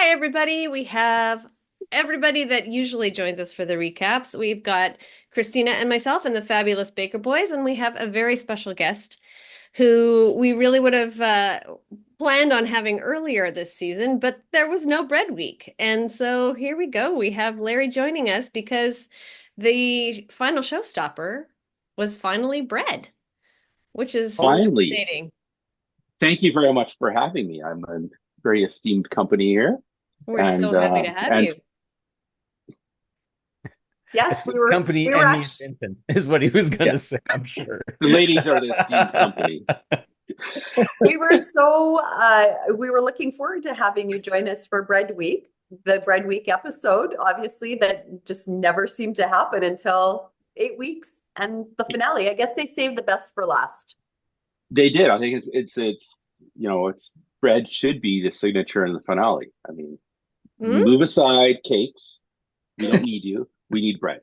Hi, everybody. We have everybody that usually joins us for the recaps. We've got Cristina and myself and the Fabulous Baker Boys, and we have a very special guest who we really would have planned on having earlier this season, but there was no bread week. And so here we go. We have Larry joining us because the final showstopper was finally bread, which is Finally, fascinating. thank you very much for having me. I'm a very esteemed company here, We're so and happy to have and you. Yes, Esteemed company we were and the actually invented is what he was going yeah, to say, I'm sure. the ladies are the esteemed company. we were looking forward to having you join us for Bread Week, the Bread Week episode, obviously, that just never seemed to happen until 8 weeks and the finale. I guess they saved the best for last. They did. I think it's it's bread should be the signature in the finale. I mean, Hmm? move aside cakes. We don't need you. We need bread.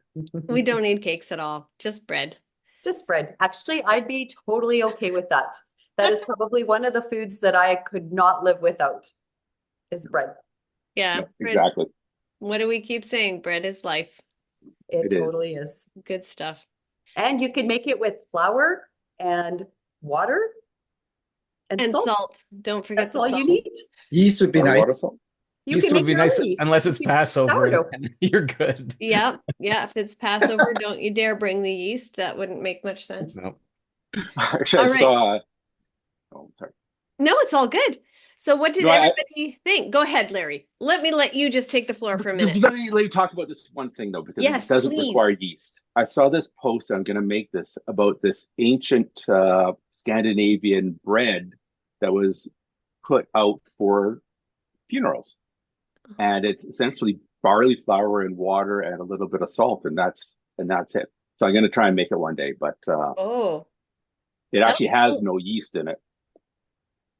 We don't need cakes at all, just bread. Just bread. Actually, I'd be totally okay with that. That is probably one of the foods that I could not live without is bread. Yeah, No, bread. exactly. What do we keep saying? Bread is life. It It is. totally is. Good stuff. And you can make it with flour and water and And salt. salt. Don't forget That's the all you salt. need. Yeast would be Or nice. water salt. You Yeast can would make be your own nice yeast. unless it's You can Passover sourdough. and you're good. Yeah, yeah. If it's Passover, don't you dare bring the yeast. That wouldn't make much sense. No. Actually, I All right. saw. Oh, sorry. No, it's all good. So what did No, everybody think? Go ahead, Larry. Let you just take the floor for a minute. Let me talk about this one thing though, because it Yes, doesn't require please. yeast. I saw this post. I'm going to make this about this ancient Scandinavian bread that was put out for funerals, and it's essentially barley flour and water and a little bit of salt, and that's it. So I'm going to try and make it one day, but Oh, it that'll actually be has cool. no yeast in it.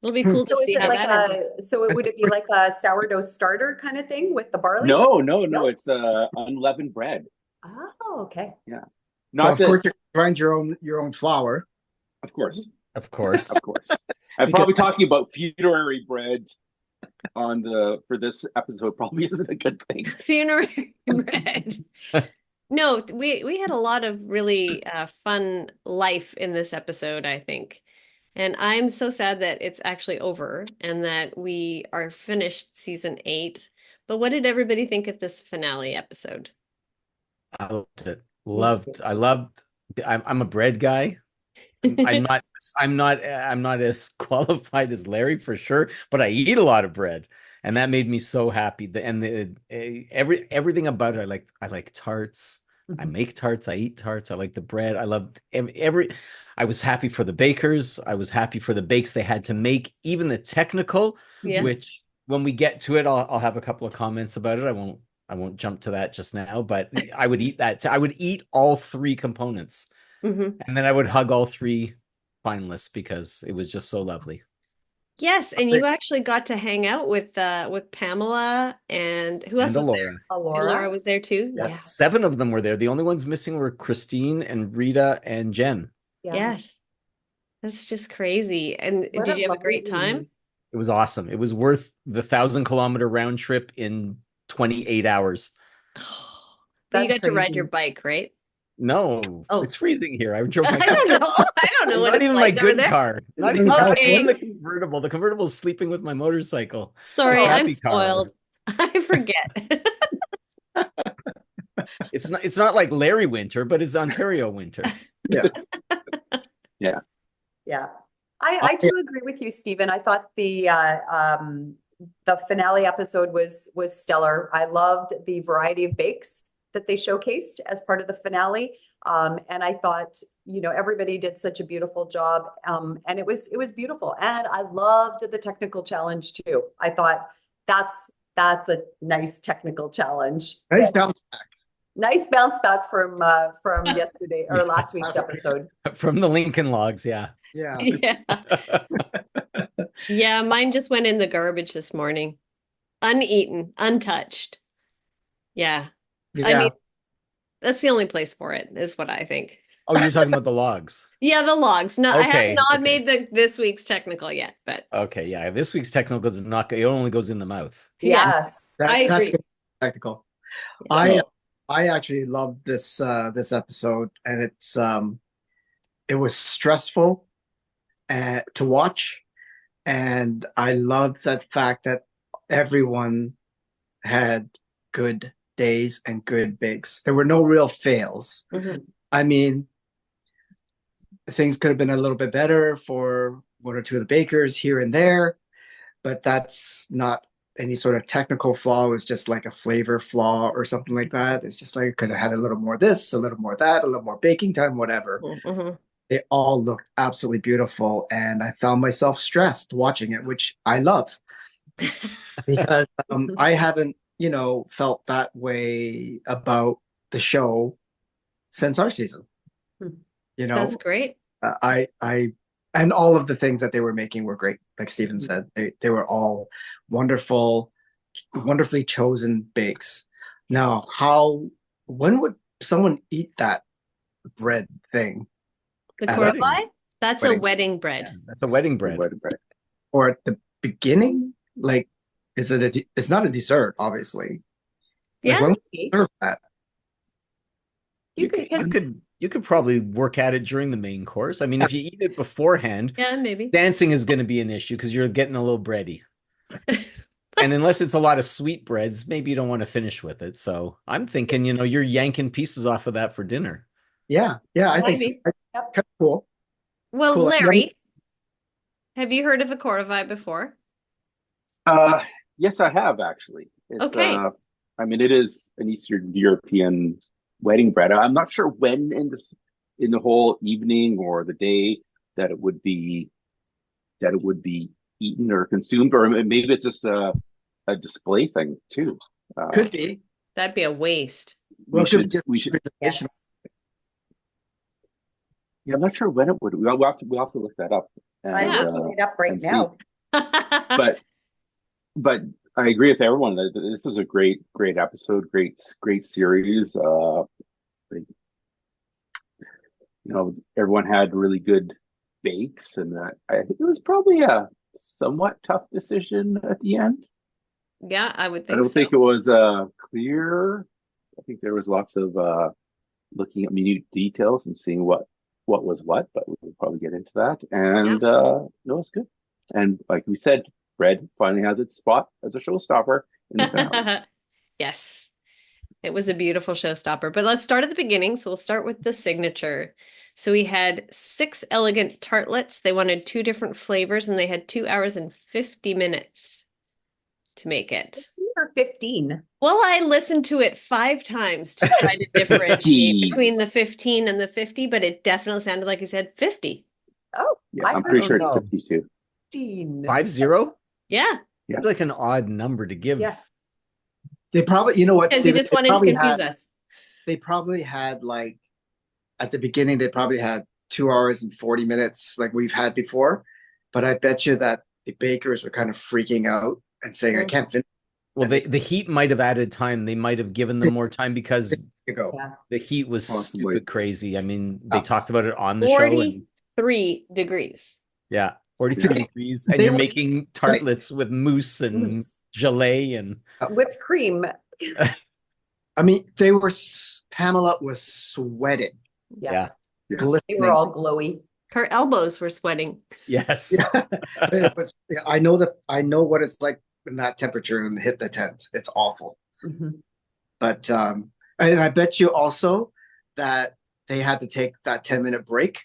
It'll be cool to So is see it how like that ends up. would it be like a sourdough starter kind of thing with the barley? No, no, no. No? It's unleavened bread. Oh, okay. Yeah, So not of course this, you grind your own flour. of course. Of course. Of course. I'm Because probably talking about funerary breads on the for this episode probably isn't a good thing. Funerary bread. No, we had a lot of really fun life in this episode, I think. And I'm so sad that it's actually over and that we are finished season 8. But what did everybody think of this finale episode? I loved it. Me too. I loved I'm a bread guy. I'm not as qualified as Larry for sure, but I eat a lot of bread. And that made me so happy. Everything about it, I like tarts. I Mhm. make tarts. I eat tarts. I like the bread. I loved every. I was happy for the bakers. I was happy for the bakes they had to make, even the technical. Yeah. Mhm. Which, when we get to it, I'll have a couple of comments about it. I won't jump to that just now. But I would eat that. I would eat all three components, Hmm. and then I would hug all three finalists because it was just so lovely. Yes, and you actually got to hang out with Pamela and who else And was Alora. there? Laura Alora. was there too. Yeah, Yeah. 7 of them were there. The only ones missing were Christine and Rita and Jen. Yeah. Yes. That's just crazy. And What did a you have a lovely great time? reunion. It was awesome. It was worth the 1,000 kilometer round trip in 28 hours. But you That's got to ride your crazy. bike, right? No, Oh, it's freezing here. I drove I my don't car. know. I don't know what Not it's even my like over good there. car. Not in even, not Okay. even the convertible. The convertible's sleeping with my motorcycle. My Sorry, I'm crappy car. spoiled. I forget. It's not like Larry winter, but it's Ontario winter. yeah, Yeah. Yeah. oh, I yeah, do agree with you, Stephen. I thought the finale episode was stellar. I loved the variety of bakes that they showcased as part of the finale. And I thought, everybody did such a beautiful job. And it was beautiful. And I loved the technical challenge too. I thought that's a nice technical challenge. nice bounce back. Nice bounce back from yesterday or last Yes. week's episode. From the Lincoln Logs, yeah. Yeah, Yeah. Yeah, mine just went in the garbage this morning. Uneaten, untouched. Yeah. I yeah. mean, that's the only place for it, is what I think. Oh, you're talking about the logs. Yeah, the logs. No, I have Okay, not okay. made this week's technical yet, but Okay, yeah. This week's technical is not. It only goes in the mouth. yes, Yes. I That's agree. getting technical. I No. I actually love this episode, and it was stressful to watch, and I love that fact that everyone had good days and good bigs. There were no real fails. Mhm. I mean, things could have been a little bit better for one or two of the bakers here and there, but that's not any sort of technical flaw. It was just like a flavor flaw or something like that. It's just like it could have had a little more of this, a little more of that, a little more baking time, whatever. Mhm. They all looked absolutely beautiful, and I found myself stressed watching it, which I love because I haven't, felt that way about the show since our season. You know, That's great. I and all of the things that they were making were great. Like Stephen said, they were all wonderful, wonderfully chosen bakes. Now, when would someone eat that bread thing? The At wedding. korobai? That's a Wedding. wedding bread. Yeah, that's a wedding bread. Or at the beginning? Like, it's not a dessert, obviously. Like, Yeah. when would you serve that? You could, You could probably work at it during the main course. I mean, if you eat it beforehand, yeah, maybe. dancing is going to be an issue because you're getting a little bready. And unless it's a lot of sweet breads, maybe you don't want to finish with it. So I'm thinking, you're yanking pieces off of that for dinner. Yeah, I think so. Maybe. Yep. Kind of cool. Well, Cool. Larry, have you heard of a korobai before? Yes, I have actually. It's Okay. I mean, it is an Eastern European wedding bread. I'm not sure when in the whole evening or the day that it would be eaten or consumed, or maybe it's just a display thing too. Could be. That'd be a waste. Well, it could be just we should. presentation. Yes. Yeah, I'm not sure when it would. We'll have to look that up. I'm Yeah. looking it up right and see. now. But I agree with everyone that this was a great episode, great series. Everyone had really good bakes, and I think it was probably a somewhat tough decision at the end. Yeah, I would I think don't so. think it was clear. I think there was lots of looking at minute details and seeing what was what, but we'll probably get into that. And no, it's good. And like we said, bread finally has its spot as a showstopper in the finale. Yes, it was a beautiful showstopper. But let's start at the beginning. So we'll start with the signature. So we had 6 elegant tartlets. They wanted 2 different flavors, and they had 2 hours and 50 minutes to make it. Or 15. Well, I listened to it 5 times to try to differentiate between the 15 and the 50, but it definitely sounded like he said 50. Oh, Yeah, I I'm pretty heard sure it's know. 52. 15. 5-0? Yeah, Yeah. Like an odd number to give. Yeah. They probably, you know what, because he Stephen, just wanted to confuse us. they probably had like at the beginning they probably had 2 hours and 40 minutes like we've had before, but I bet you that the bakers were kind of freaking out and saying, I can't finish. Well, the heat might have added time. They might have given them more time because to go. Yeah. the heat was Possibly. stupid crazy. I mean, they talked about it on the show. And, 43 degrees. yeah, 43 degrees. And They you're were- making tartlets with mousse and Mousse. gelée and Whipped cream. I mean, Pamela was sweating, Yeah. Yeah. They glistening. were all glowy. Her elbows were sweating. yes. Yeah. It was- yeah, I know what it's like in that temperature and hit the tent. It's awful. Mhm. But and I bet you also that they had to take that 10-minute break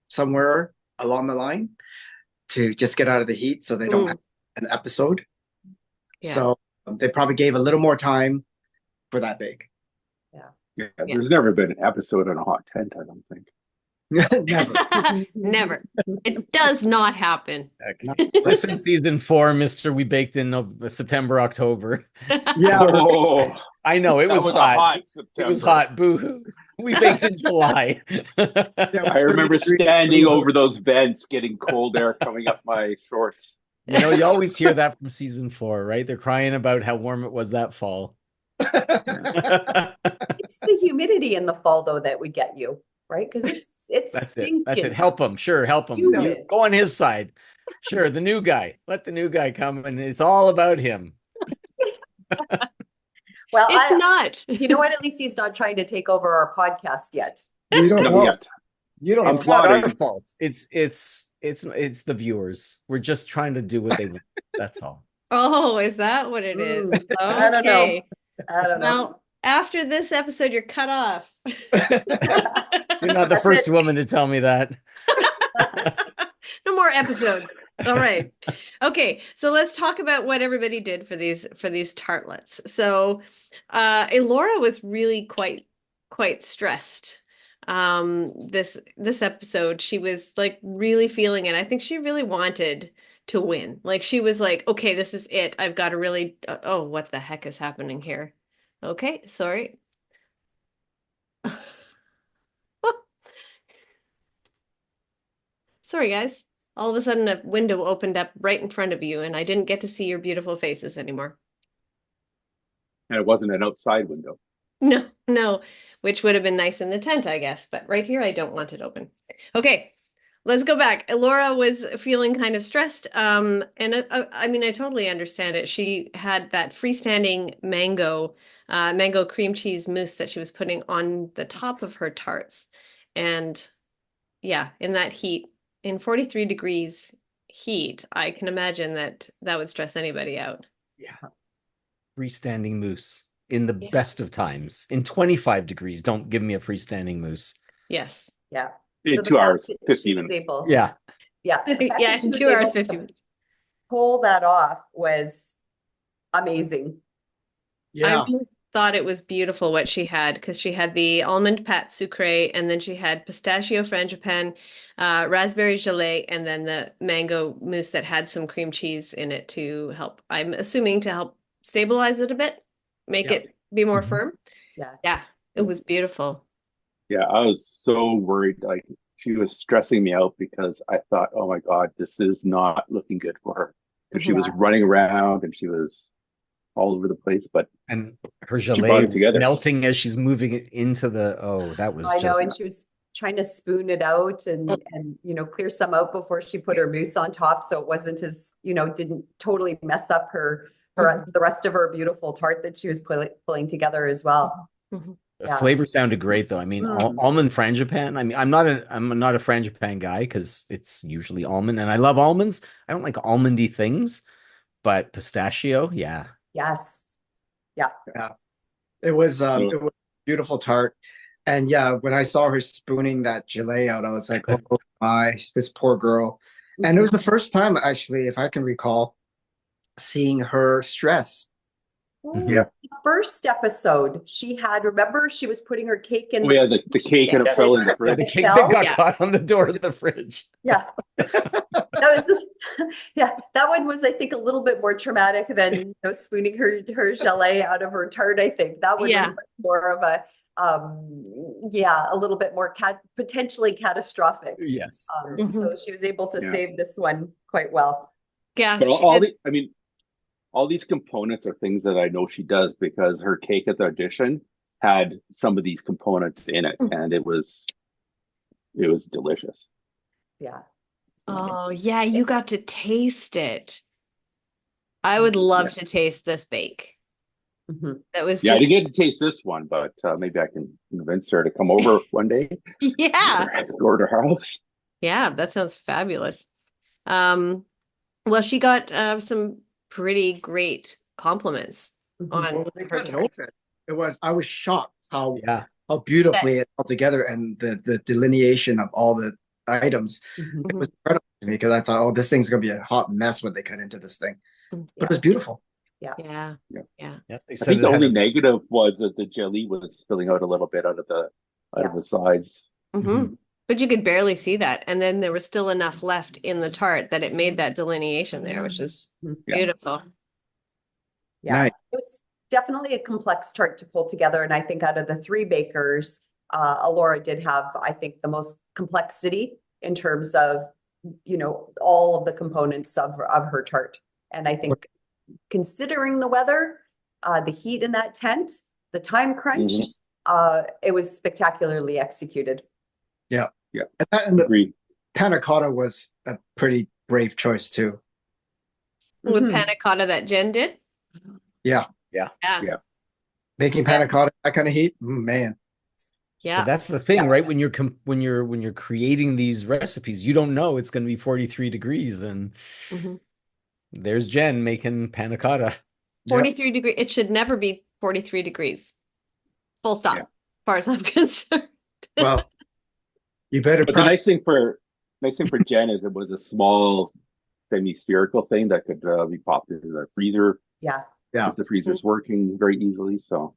somewhere along the line to just get out of the heat so they don't have an episode. Yeah. So they probably gave a little more time for that bake. Yeah, there's never been an episode on a hot tent, I don't think. Never. Never. It does not happen. Listen, season 4, Mr. We baked in September, October. Yeah. Oh, I know it that was a hot. September. It was hot. Boo-hoo. We baked in July. I remember standing over those vents, getting cold air coming up my shorts. You always hear that from season 4, right? They're crying about how warm it was that fall. It's the humidity in the fall, though, that would get you. right? Because it's That's it. stinking. That's it. Help him. Sure, help him. Humid. You go on his side. Sure, the new guy. Let the new guy come, and it's all about him. Well, It's not. you know what? At least he's not trying to take over our podcast yet. You don't Not know. yet. You don't I'm know. It's not our plotting. fault. It's the viewers. We're just trying to do what they want. That's all. Oh, is that what it is? I don't know. Okay. I don't know. Well, after this episode, you're cut off. You're not the That's first it. woman to tell me that. No more episodes. All right. Okay, so let's talk about what everybody did for these tartlets. So, Elora was really quite stressed. This episode, she was like really feeling it. I think she really wanted to win. Like she was like, okay, this is it. I've got to really, oh, what the heck is happening here? Okay, sorry. Sorry, guys. All of a sudden, a window opened up right in front of you, and I didn't get to see your beautiful faces anymore. And it wasn't an outside window. No, no, which would have been nice in the tent, I guess, but right here, I don't want it open. Okay, let's go back. Laura was feeling kind of stressed, and I mean, I totally understand it. She had that freestanding mango cream cheese mousse that she was putting on the top of her tarts, and yeah, in that heat, in 43 degrees heat, I can imagine that would stress anybody out. Yeah. Freestanding mousse in the Yeah. best of times. In 25 degrees, don't give me a freestanding mousse. Yes. Yeah. In So 2 the hours, fact that 50 she was minutes. able, Yeah. yeah, the fact Yeah, that she in was 2 hours, able to 50 minutes. pull that off was amazing. Yeah. I really thought it was beautiful what she had because she had the almond pâte sucrée and then she had pistachio frangipane, raspberry gelée, and then the mango mousse that had some cream cheese in it to help, I'm assuming to help stabilize it a bit, make Yeah. it be more Mhm. firm. Yeah. Yeah, it was beautiful. Yeah, I was so worried. Like she was stressing me out because I thought, oh my God, this is not looking good for her. Because she was running around and she was all over the place, but And her she brought it gelée together. melting as she's moving it into the, oh, that was I know, just, and she was trying to spoon it out and clear some out before she put her mousse on top, so it wasn't as didn't totally mess up her the rest of her beautiful tart that she was pulling together as well. Mhm. the Yeah. flavor sounded great though. I mean, almond frangipane. I mean, I'm not a frangipane guy because it's usually almond, and I love almonds. I don't like almondy things, but pistachio, yeah. Yes. Yeah. It was So- it was a beautiful tart. And yeah, when I saw her spooning that gelée out, I was like, oh my, this poor girl. And it was the first time, actually, if I can recall, seeing her stress. Yeah. First episode, remember she was putting her cake in Oh yeah, the cake and it Yes. fell in the Yeah, fridge. the cake fell? that got Yeah. caught on the door of the fridge. Yeah. That one was, I think, a little bit more traumatic than spooning her gelée out of her tart. I think that one Yeah. was much more of a a little bit more potentially catastrophic. Yes. So she was able to Yeah. save this one quite well. Yeah, But she did. all these components are things that I know she does because her cake at the audition had some of these components in it, and it was delicious. Yeah. Oh, yeah, you got to taste it. I would love to taste this bake. Mhm. That was Yeah, I just, didn't get to taste this one, but maybe I can convince her to come over one day. yeah. Go to her house. Yeah, that sounds fabulous. Well, she got some pretty great compliments Mhm. on Well, they her cut tart. open. I was shocked how Yeah. beautifully it all together and the delineation of all the items. Mhm. It was incredible to me because I thought, oh, this thing's gonna be a hot mess when they cut into this thing. But it was beautiful. Yeah. Yeah. Yeah. Yep. They I said think it the had only a- negative was that the jelly was spilling out a little bit out of the sides. Hmm. But you could barely see that. And then there was still enough left in the tart that it made that delineation there, which is Mhm. beautiful. Yeah, Nice. it was definitely a complex chart to pull together. And I think out of the three bakers, Alora did have, I think, the most complexity in terms of, all of the components of her chart. And I think considering the weather, the heat in that tent, the time crunch, it was spectacularly executed. Yeah. Yeah. And the Agreed. panna cotta was a pretty brave choice too. With Mhm. panna cotta that Jen did. Yeah. Yeah. Yeah. Making panna cotta that kind of heat, man. Yeah. But that's the thing, Yeah. right? When you're creating these recipes, you don't know it's going to be 43 degrees, and Mhm. there's Jen making panna cotta. 43 degree. It should never be 43 degrees. Full stop. Yeah. As far as I'm concerned. Well, you better But the practice. nice thing for Jen is it was a small semi-spherical thing that could be popped into the freezer Yeah. Yeah. if the freezer's working very easily. So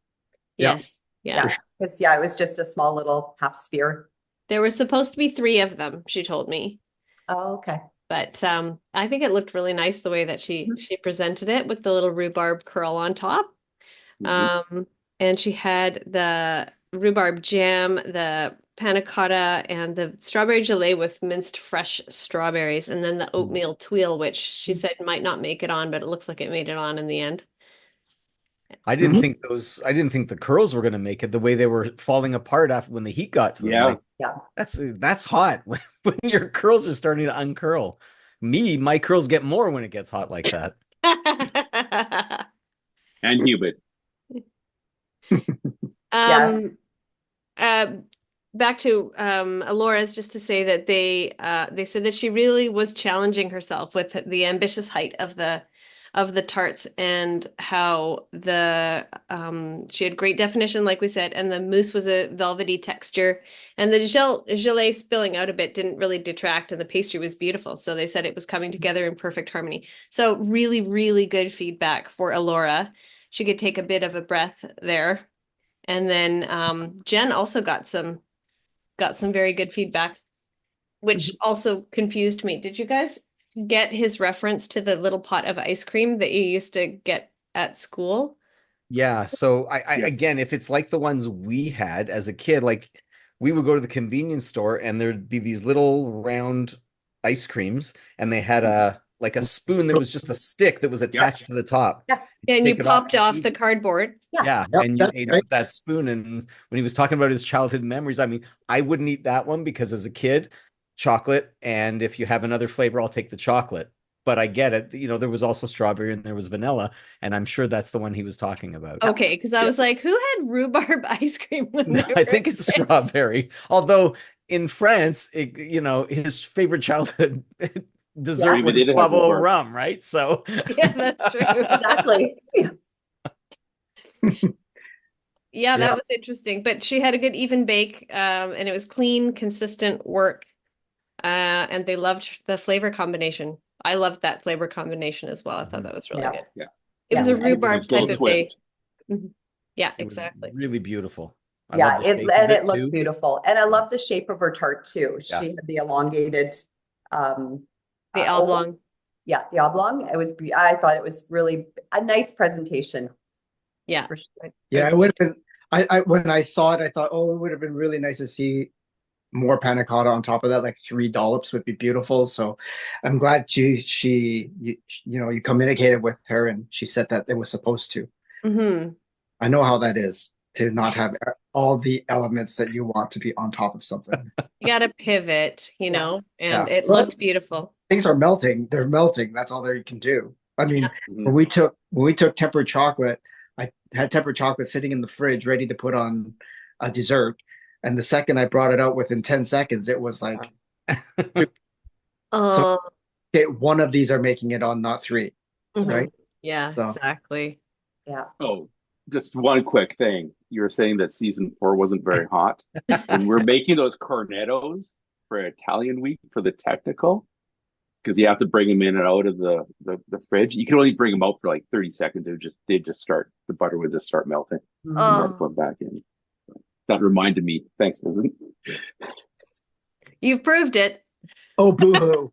Yeah. Yes. Yeah. For Because it was just a small little half sphere. There were supposed to be 3 of them, she told me. Oh, okay. But I think it looked really nice the way that Mhm. she presented it with the little rhubarb curl on top. mhm. And she had the rhubarb jam, the panna cotta, and the strawberry gelée with minced fresh strawberries, and then the oatmeal tuile, which she said might not make it on, but it looks like it made it on in the end. I didn't Mhm. think the curls were going to make it the way they were falling apart after when the heat got to them. Yeah. Like, Yeah. that's hot when your curls are starting to uncurl. My curls get more when it gets hot like that. And humid. Yes. Uh, back to Alora's, just to say that they said that she really was challenging herself with the ambitious height of the tarts, and how the she had great definition, like we said, and the mousse was a velvety texture, and the gelée spilling out a bit didn't really detract, and the pastry was beautiful. So they said it was coming together in perfect harmony. So really, really good feedback for Alora. She could take a bit of a breath there. And then Jen also got some very good feedback, which also confused me. Did you guys get his reference to the little pot of ice cream that you used to get at school? Yeah, so I Yes. again, if it's like the ones we had as a kid, like we would go to the convenience store and there'd be these little round ice creams, and they had a spoon that was just a stick that was Yeah. attached to the top. Yeah. Yeah, and you Take it off popped off the cardboard. Yeah. Yeah, Yep, and you that's ate it right. with that spoon. And when he was talking about his childhood memories, I mean, I wouldn't eat that one because as a kid, chocolate, and if you have another flavor, I'll take the chocolate. But I get it. There was also strawberry and there was vanilla, and I'm sure that's the one he was talking about. Okay, because I Yeah. was like, who had rhubarb ice cream when No, they I were think it's a kid? strawberry. Although in France, his favorite childhood dessert Maybe was they did have bubble rhubarb. rum, right? So Yeah, that's true. Exactly. Yeah, that Yeah. was interesting. But she had a good even bake, and it was clean, consistent work. And they loved the flavor combination. I loved that flavor combination as well. I thought that was really Yeah. good. Yeah. It was Yeah. a rhubarb Nice little type of day. twist. Mhm. Yeah, it was exactly. really beautiful. I Yeah, love the shape and of it it looked too. beautiful. And I love the shape of her tart too. Yeah. She had the elongated The oval. oblong. Yeah, the oblong. I thought it was really a nice presentation Yeah. for sure. Yeah, it would have been. I when I saw it, I thought, oh, it would have been really nice to see more panna cotta on top of that. Like 3 dollops would be beautiful. So I'm glad you communicated with her and she said that it was supposed to. Hmm. I know how that is to not have all the elements that you want to be on top of something. You got to pivot, Yes. and Yeah. it looked beautiful. Things are melting. They're melting. That's all they can do. I mean, Yeah. Mhm. when we took tempered chocolate, I had tempered chocolate sitting in the fridge ready to put on a dessert. And the second I brought it out within 10 seconds, it was like, Oh, okay, one of these are making it on, not 3, mhm. right? Yeah, So- exactly. Yeah. Oh, just one quick thing. You were saying that season 4 wasn't very hot. When we're making those cornettos for Italian week for the technical, because you have to bring them in and out of the fridge. You can only bring them out for like 30 seconds. The butter would just start melting. You got to Oh, put them back in. That reminded me. Thanks, Susan. you've proved it. Oh, boo-hoo.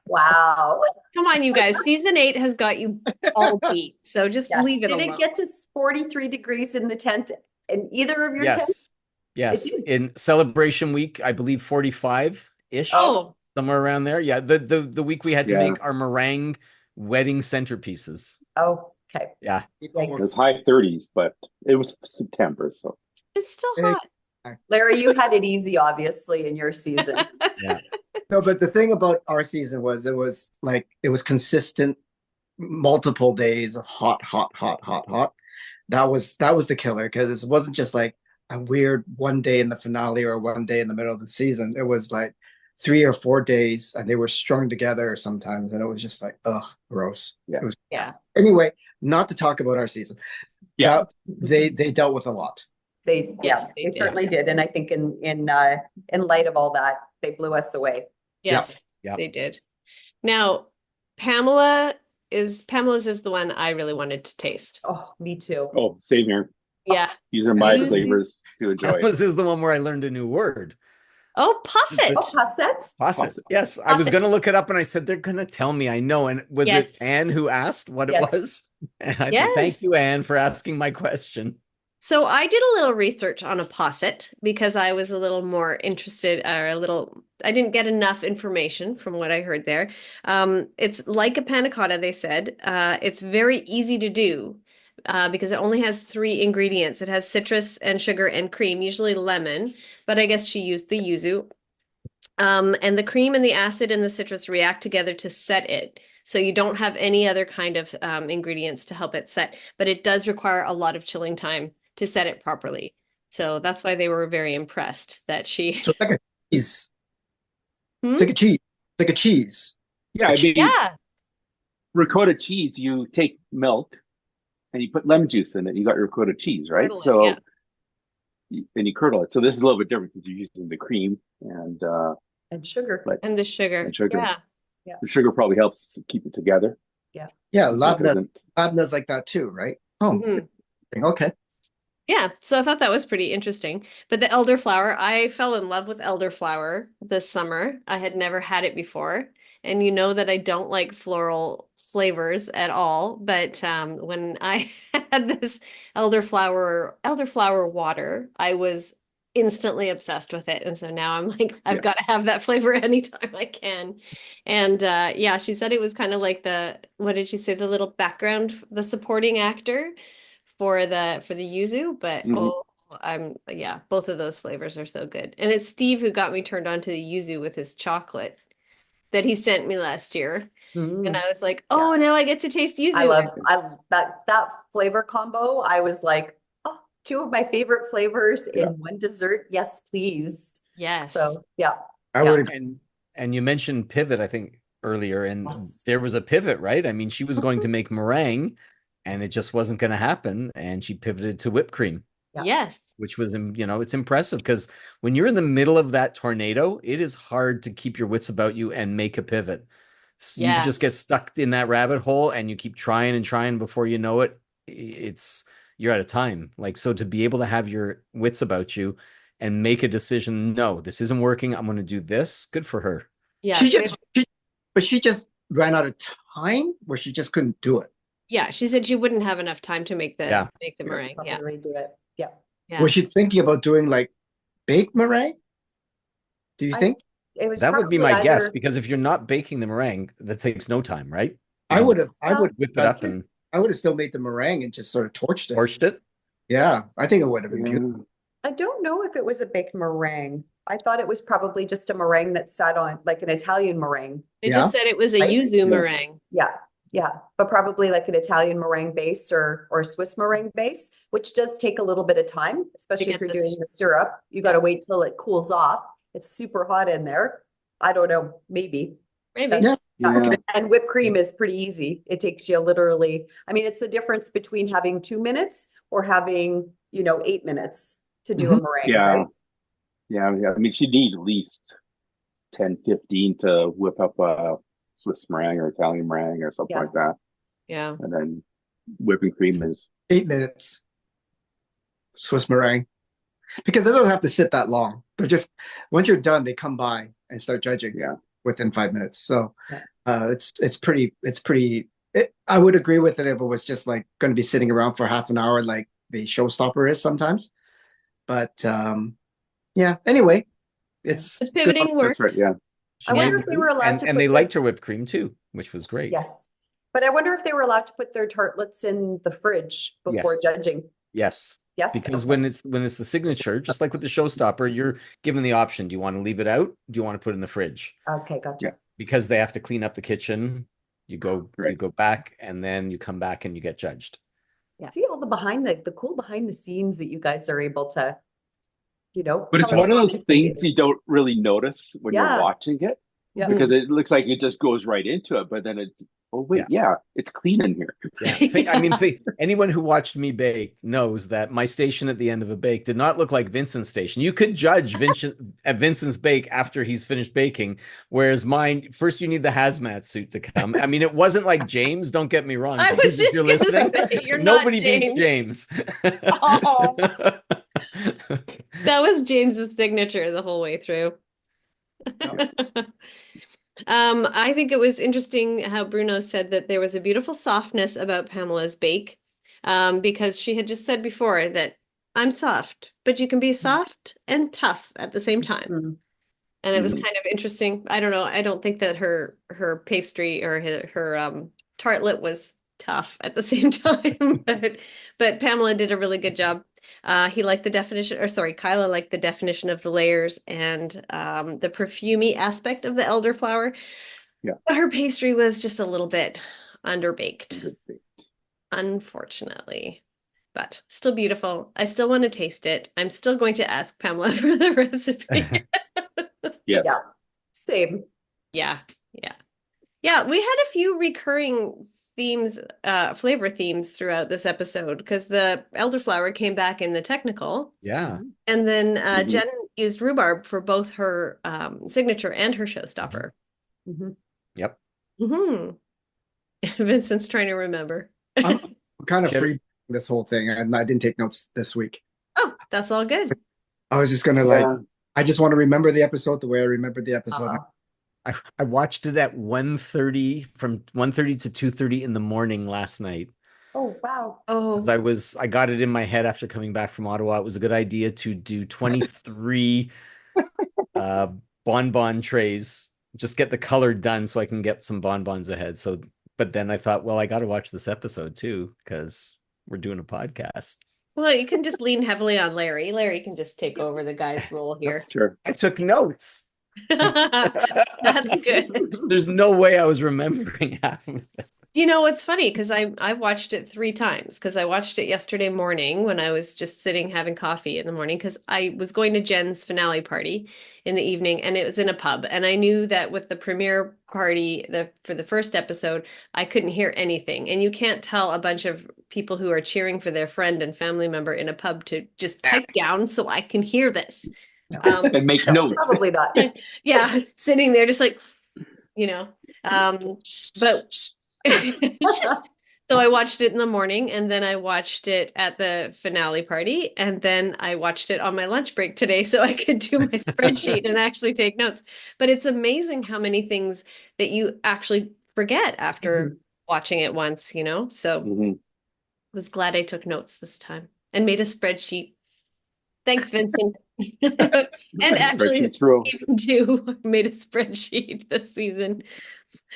Wow. Come on, you guys. Season 8 has got you all beat. So just Yeah. leave it Did alone. it get to 43 degrees in the tent in either of your tents? Yes. It did. In celebration week, I believe 45-ish, Oh, somewhere around there. Yeah, the week we had to Yeah. make our meringue wedding centerpieces. Oh, okay. Yeah. It was high 30s, but it was September, so It's still Eh, hot. Larry, you had it easy, obviously, in your season. Yeah. No, but the thing about our season was it was consistent multiple days of hot, hot, hot, hot, hot. That was the killer because it wasn't just like a weird one day in the finale or one day in the middle of the season. It was like 3 or 4 days and they were strung together sometimes, and it was just like, ugh, gross. Yeah. It was Yeah. anyway, not to talk about our season. Yeah. That they dealt with a lot. They, Yes, yeah, they they did. certainly did. And I think in light of all that, they blew us away. Yes, Yep. they did. Now, Pamela's is the one I really wanted to taste. Oh, me too. Oh, same here. Yeah. These are my Yuzu. flavors to enjoy. This is the one where I learned a new word. Oh, posset. Oh, posset? Posset. Yes, I was Posset. going to look it up and I said, they're going to tell me. I know. And was Yes. it Anne who asked what it Yes. was? And I Yes. thank you, Anne, for asking my question. So I did a little research on a posset because I was a little more interested, I didn't get enough information from what I heard there. It's like a panna cotta, they said. It's very easy to do because it only has 3 ingredients. It has citrus and sugar and cream, usually lemon, but I guess she used the yuzu. And the cream and the acid and the citrus react together to set it. So you don't have any other kind of ingredients to help it set, but it does require a lot of chilling time to set it properly. So that's why they were very impressed that she. So it's like a cheese. Hmm? It's like a cheese. It's like a cheese. Yeah, I mean, Yeah, ricotta cheese, you take milk and you put lemon juice in it. You got your ricotta cheese, right? Curdle it, So, yeah. and you curdle it. So this is a little bit different because you're using the cream and And sugar. but And the sugar. And sugar. Yeah. the sugar probably helps to keep it together. Yeah, It labneh doesn't- labneh's like that too, right? Oh, Mhm. okay. Yeah, so I thought that was pretty interesting. But the elderflower, I fell in love with elderflower this summer. I had never had it before. And you know that I don't like floral flavors at all. But when I had this elderflower water, I was instantly obsessed with it. And so now I'm like, I've Yeah. got to have that flavor anytime I can. And yeah, she said it was kind of like what did she say? The little background, the supporting actor for the yuzu, but Mhm. yeah, both of those flavors are so good. And it's Steve who got me turned on to the yuzu with his chocolate that he sent me last year. And I was like, oh, now I get to taste yuzu. I that flavor combo. I was like, oh, 2 of my favorite flavors Yeah. in one dessert. Yes, please. Yes. So yeah. I Yeah. would And you mentioned pivot, I think, earlier, and Yes. there was a pivot, right? I mean, she was going to make meringue and it just wasn't going to happen. And she pivoted to whipped cream, Yeah. Yes. which was, it's impressive because when you're in the middle of that tornado, it is hard to keep your wits about you and make a pivot. So Yeah. you just get stuck in that rabbit hole and you keep trying and trying before you know it. You're out of time. Like, so to be able to have your wits about you and make a decision, no, this isn't working. I'm going to do this. Good for her. Yeah. she just ran out of time where she just couldn't do it. Yeah, she said she wouldn't have enough time to make the Yeah. meringue. Yeah. Probably do it. Yeah. Yeah. Was she thinking about doing like baked meringue? Do you I- think? It was That would be probably my guess, either- because if you're not baking the meringue, that takes no time, right? I would have Whip it up and I would have still made the meringue and just sort of torched it. torched it. Yeah, I think it would have been beautiful. I don't know if it was a baked meringue. I thought it was probably just a meringue that sat on like an Italian meringue. They Yeah. just said it was a Right? yuzu Yeah. meringue. Yeah, yeah, but probably like an Italian meringue base or Swiss meringue base, which does take a little bit of time, especially get if you're this- doing the syrup. You got to wait till it cools off. It's super hot in there. I don't know, maybe. Maybe. Yeah. Yeah. And whipped cream is pretty easy. It takes you literally, I mean, it's the difference between having 2 minutes or having, 8 minutes to do a meringue, Yeah. right? Yeah. I mean, she'd need at least 10, 15 to whip up a Swiss meringue or Italian meringue or something Yeah. like that. Yeah. And then whipping cream is 8 minutes. Swiss meringue. Because they don't have to sit that long. They're just once you're done, they come by and start judging Yeah. within 5 minutes. So Yeah. it's pretty I would agree with it if it was just like going to be sitting around for half an hour like the showstopper is sometimes. But yeah, anyway, it's The good pivoting on- worked. that's right. Yeah. I wonder made if they were allowed to and put they the- liked her whipped cream too, which was great. Yes. But I wonder if they were allowed to put their tartlets in the fridge before Yes. judging. Yes. Yes. Because when it's the signature, just like with the showstopper, you're given the option. Do you want to leave it out? Do you want to put it in the fridge? Okay, gotcha. Yeah. Because they have to clean up the kitchen. You go Right. back, and then you come back and you get judged. Yeah. See all the cool behind the scenes that you guys are able to, But it's tell us one of what those you've been things doing. you don't really notice when you're Yeah. watching it, Yeah. because it looks like it just goes right into it, but then it's, oh wait, yeah, it's clean in here. Yeah. Anyone who watched me bake knows that my station at the end of a bake did not look like Vincent's station. You could judge Vincent's bake after he's finished baking, whereas mine, first you need the hazmat suit to come. I mean, it wasn't like James, don't get me wrong. I was James, if just you're gonna listening, say, you're not nobody beats James. James. Oh. That was James's signature the whole way through. I think it was interesting how Bruno said that there was a beautiful softness about Pamela's bake, because she had just said before that I'm soft, but you can be soft and tough at the same time. Mhm. And it was kind of interesting. I don't know. I don't think that her pastry or her tartlet was tough at the same time, but Pamela did a really good job. He liked the definition, or sorry, Kyla liked the definition of the layers and the perfumey aspect of the elderflower. Yeah. But her pastry was just a little bit underbaked, unfortunately. But still beautiful. I still want to taste it. I'm still going to ask Pamela for the recipe. Yes. Yeah. Same. Yeah, yeah. Yeah, we had a few recurring themes, flavor themes throughout this episode because the elderflower came back in the technical. Yeah. And then Jen used rhubarb for both her signature and her showstopper. Mhm. Yep. Vincent's trying to remember. I'm kind of free this whole thing, and I didn't take notes this week. Oh, that's all good. I was just gonna I just want to remember the episode the way I remembered the episode. I watched it at 1:30, from 1:30 to 2:30 in the morning last night. Oh, wow. Oh, I got it in my head after coming back from Ottawa. It was a good idea to do 23 bonbon trays. Just get the color done so I can get some bonbons ahead. But then I thought, well, I got to watch this episode too because we're doing a podcast. well, you can just lean heavily on Larry. Larry can just take over the guy's role here. Sure. I took notes. That's good. There's no way I was remembering half of it. You know, it's funny because I've watched it 3 times because I watched it yesterday morning when I was just sitting having coffee in the morning because I was going to Jen's finale party in the evening and it was in a pub and I knew that with the premiere party for the first episode I couldn't hear anything and you can't tell a bunch of people who are cheering for their friend and family member in a pub to just pipe down so I can hear this And make notes. Probably not. yeah, sitting there just like but so I watched it in the morning and then I watched it at the finale party and then I watched it on my lunch break today so I could do my spreadsheet and actually take notes. But it's amazing how many things that you actually forget after watching it once, So I was glad I took notes this time and made a spreadsheet. Thanks, Vincent. And actually, even too made a spreadsheet this season.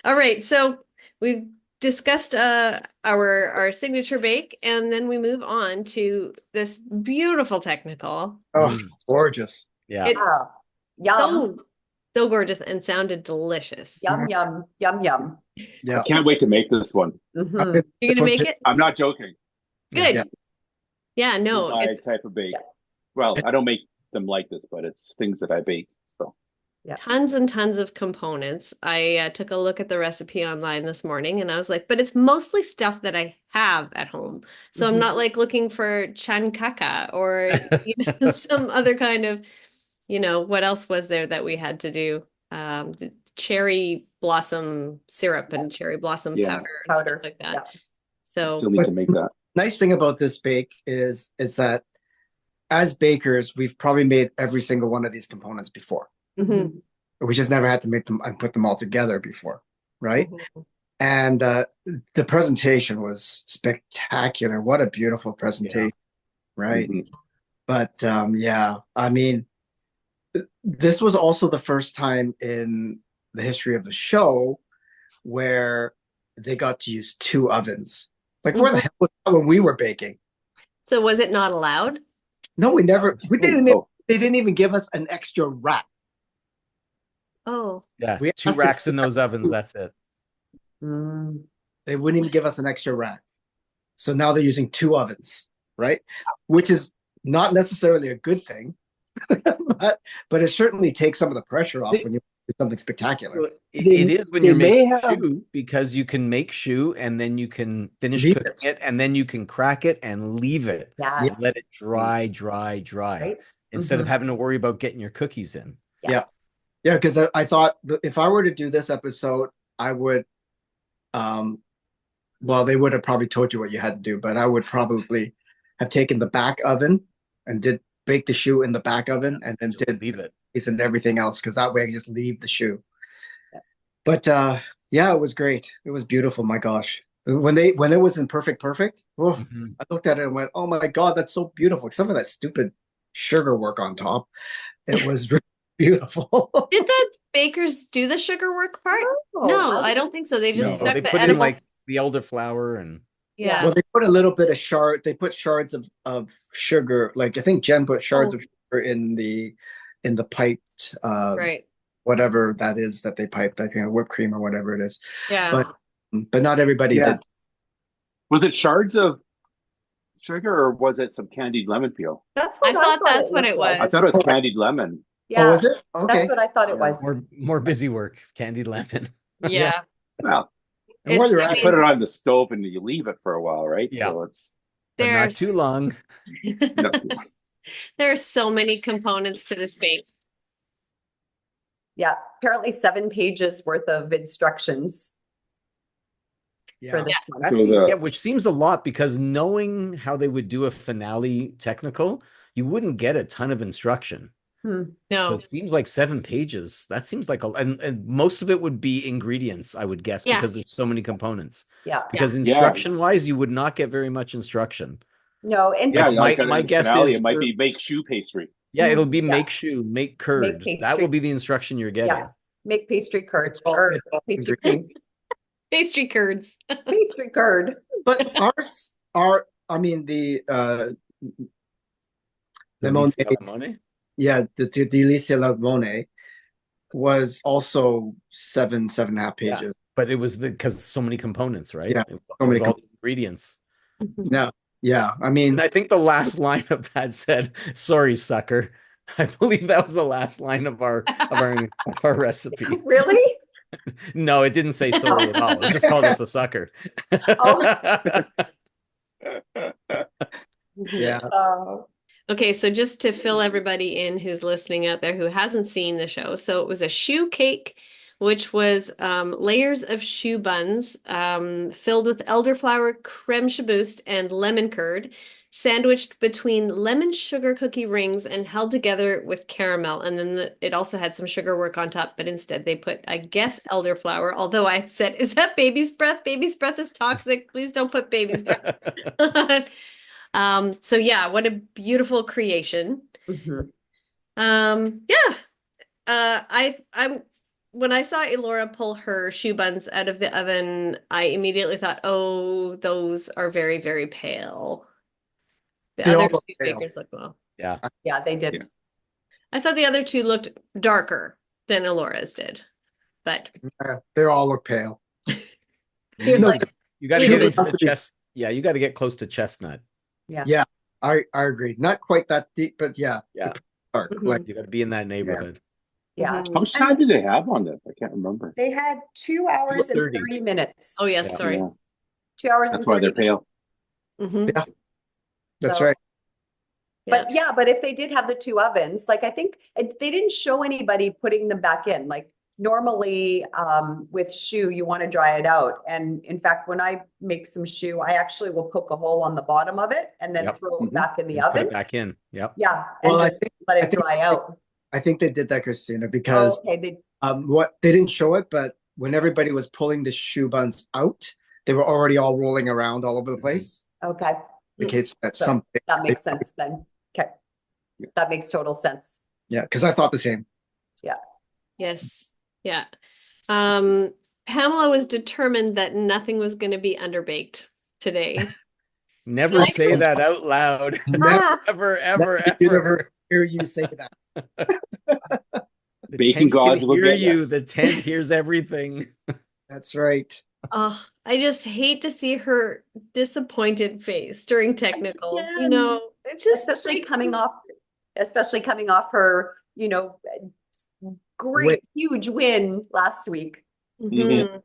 All right, so we've discussed our signature bake, and then we move on to this beautiful technical. Oh, gorgeous! Yeah, Yum. So gorgeous and sounded delicious. Yum, yum, yum, yum. Yeah, I can't wait to make this one. Mhm. You're gonna make it? I'm not joking. Good. Yeah. Yeah, no, My it's type of bake. Well, I don't make them like this, but it's things that I bake. So tons and tons of components. I took a look at the recipe online this morning and I was like, but it's mostly stuff that I have at home. So I'm not like looking for chankaka or some other kind of, what else was there that we had to do? Cherry blossom syrup and cherry blossom powder and stuff like that. Yeah. So still need to make that. Nice thing about this bake is that as bakers, we've probably made every single one of these components before. mhm, We just never had to make them and put them all together before, right? mhm. And the presentation was spectacular. What a beautiful presentation, right? But yeah, I mean, this was also the first time in the history of the show where they got to use 2 ovens. Like, where the hell was that when we were baking? So was it not allowed? No, we never. We didn't. Oh, They didn't even give us an extra rack. Oh, Yeah, We 2 asked racks if in those ovens. That's it. Mm. they wouldn't even give us an extra rack. So now they're using 2 ovens, right? Which is not necessarily a good thing, but it certainly takes some of the pressure off they, when you do something spectacular. Well, it they, is when they you're may making have. shoe because you can make shoe and then you can finish Leave cooking it. it and then you can crack it and leave it Yeah. and let Yes. it dry, dry, dry Right. instead of Mhm. having to worry about getting your cookies in. Yeah. Yeah. Because I thought if I were to do this episode, I would, um, well, they would have probably told you what you had to do, but I would probably have taken the back oven and did bake the shoe in the back oven and then Just did leave it. piece and everything else because that way I can just leave the shoe. Yeah. But yeah, it was great. It was beautiful. My gosh, when it was in perfect, oh, Mhm. I looked at it and went, "Oh my God, that's so beautiful." Except for that stupid sugar work on top, it was really beautiful. did the bakers do the sugar work part? No, I don't think so. They just No, stuck they the put in edible. like the elderflower and Yeah. Well, they put a little bit of shard. They put shards of sugar. Like I think Jen put shards Oh. of sugar in the piped Right. whatever that is that they piped. I think whipped cream or whatever it is. Yeah. But not everybody Yeah. did. Was it shards of sugar or was it some candied lemon peel? That's I what thought that's what looked it like. I was. thought it was candied lemon. Oh, Yeah, is it? that's Okay. what I thought it Yeah. was. more busy work, candied lemon. Yeah. Yeah. Well, And while It's, you're I at you it, put mean, it on the stove and you leave it for a while, right? Yeah. So it's But not too there's long. no, there's so many components to this bake. Yeah, apparently 7 pages worth of instructions for yeah. this one. That's So the- yeah, which seems a lot because knowing how they would do a finale technical, you wouldn't get a ton of instruction. So No. it seems like 7 pages. That seems like and most of it would be ingredients, I would guess, Yeah. because there's so many components. Yeah. Because instruction wise, you would not get very much instruction. No, and yeah, Like like my in the guess finale, is it might be make shoe pastry. yeah, it'll be Yeah. make shoe, make curd. That pastry. will be the instruction you're getting. yeah, make pastry curd It's all- or it's all pastry cream. Pastry curds. Pastry curd. But I mean the Delizia Limone, limone? yeah, the Delizia Limone was also 7.5 Yeah. pages. But it was because so many components, right? Yeah, It was, so many all the ingredients. No, yeah, I mean, And I think the last line of that said, "Sorry, sucker." I believe that was the last line of our recipe. Really? No, it didn't say sorry at all. It just called us a sucker. yeah, Okay, so just to fill everybody in who's listening out there who hasn't seen the show, so it was a shoe cake, which was layers of shoe buns filled with elderflower, creme chaboost, and lemon curd, sandwiched between lemon sugar cookie rings and held together with caramel. And then it also had some sugar work on top, but instead they put, I guess, elderflower. Although I said, "Is that baby's breath? Baby's breath is toxic. Please don't put baby's breath." So yeah, what a beautiful creation. Mhm. Yeah. I'm when I saw Elora pull her shoe buns out of the oven, I immediately thought, "Oh, those are very, very pale." The They all other look two pale. bakers look well. Yeah. Yeah, they did. Yeah. I thought the other two looked darker than Elora's did, but they all look pale. You're No, like, You got to Sugar get into has the to be- chest. Yeah, you got to get close to chestnut. I agree. Not quite that deep, but yeah, Yeah. dark. Mhm. Like You got to be in that neighborhood. Yeah. Mhm. How much time did they have on this? I can't remember. They had 2 hours and 2:30. 30 minutes. Oh yes, Yeah. sorry. Yeah, 2 hours that's and why 30 they're pale. Mhm. Yeah. That's So- right. But yeah, but if they did have the 2 ovens, like I think they didn't show anybody putting them back in. Like normally with shoe, you want to dry it out. And in fact, when I make some shoe, I actually will poke a hole on the bottom of it and then Yep. throw it Mhm. back in the And put oven. it back in. Yep. Yeah, and Well, I just think let I it think- dry out. I think they did that, Christina, because Okay, they what they didn't show it, but when everybody was pulling the shoe buns out, they were already all rolling around all over the place. okay. Indicates that So, something. That makes sense then. Okay. Yeah. That makes total sense. Yeah, because I thought the same. Yes. Yeah. Pamela was determined that nothing was going to be underbaked today. Never like say them? that out loud. Never, Ah, Ever, ever, you never ever. hear you say that. The Bacon tent can gods will hear get ya. you. The tent hears everything. That's right. oh, I just hate to see her disappointed face during technicals. You Again. know, it just Especially makes coming me- off, her, great, huge win last week. Mhm.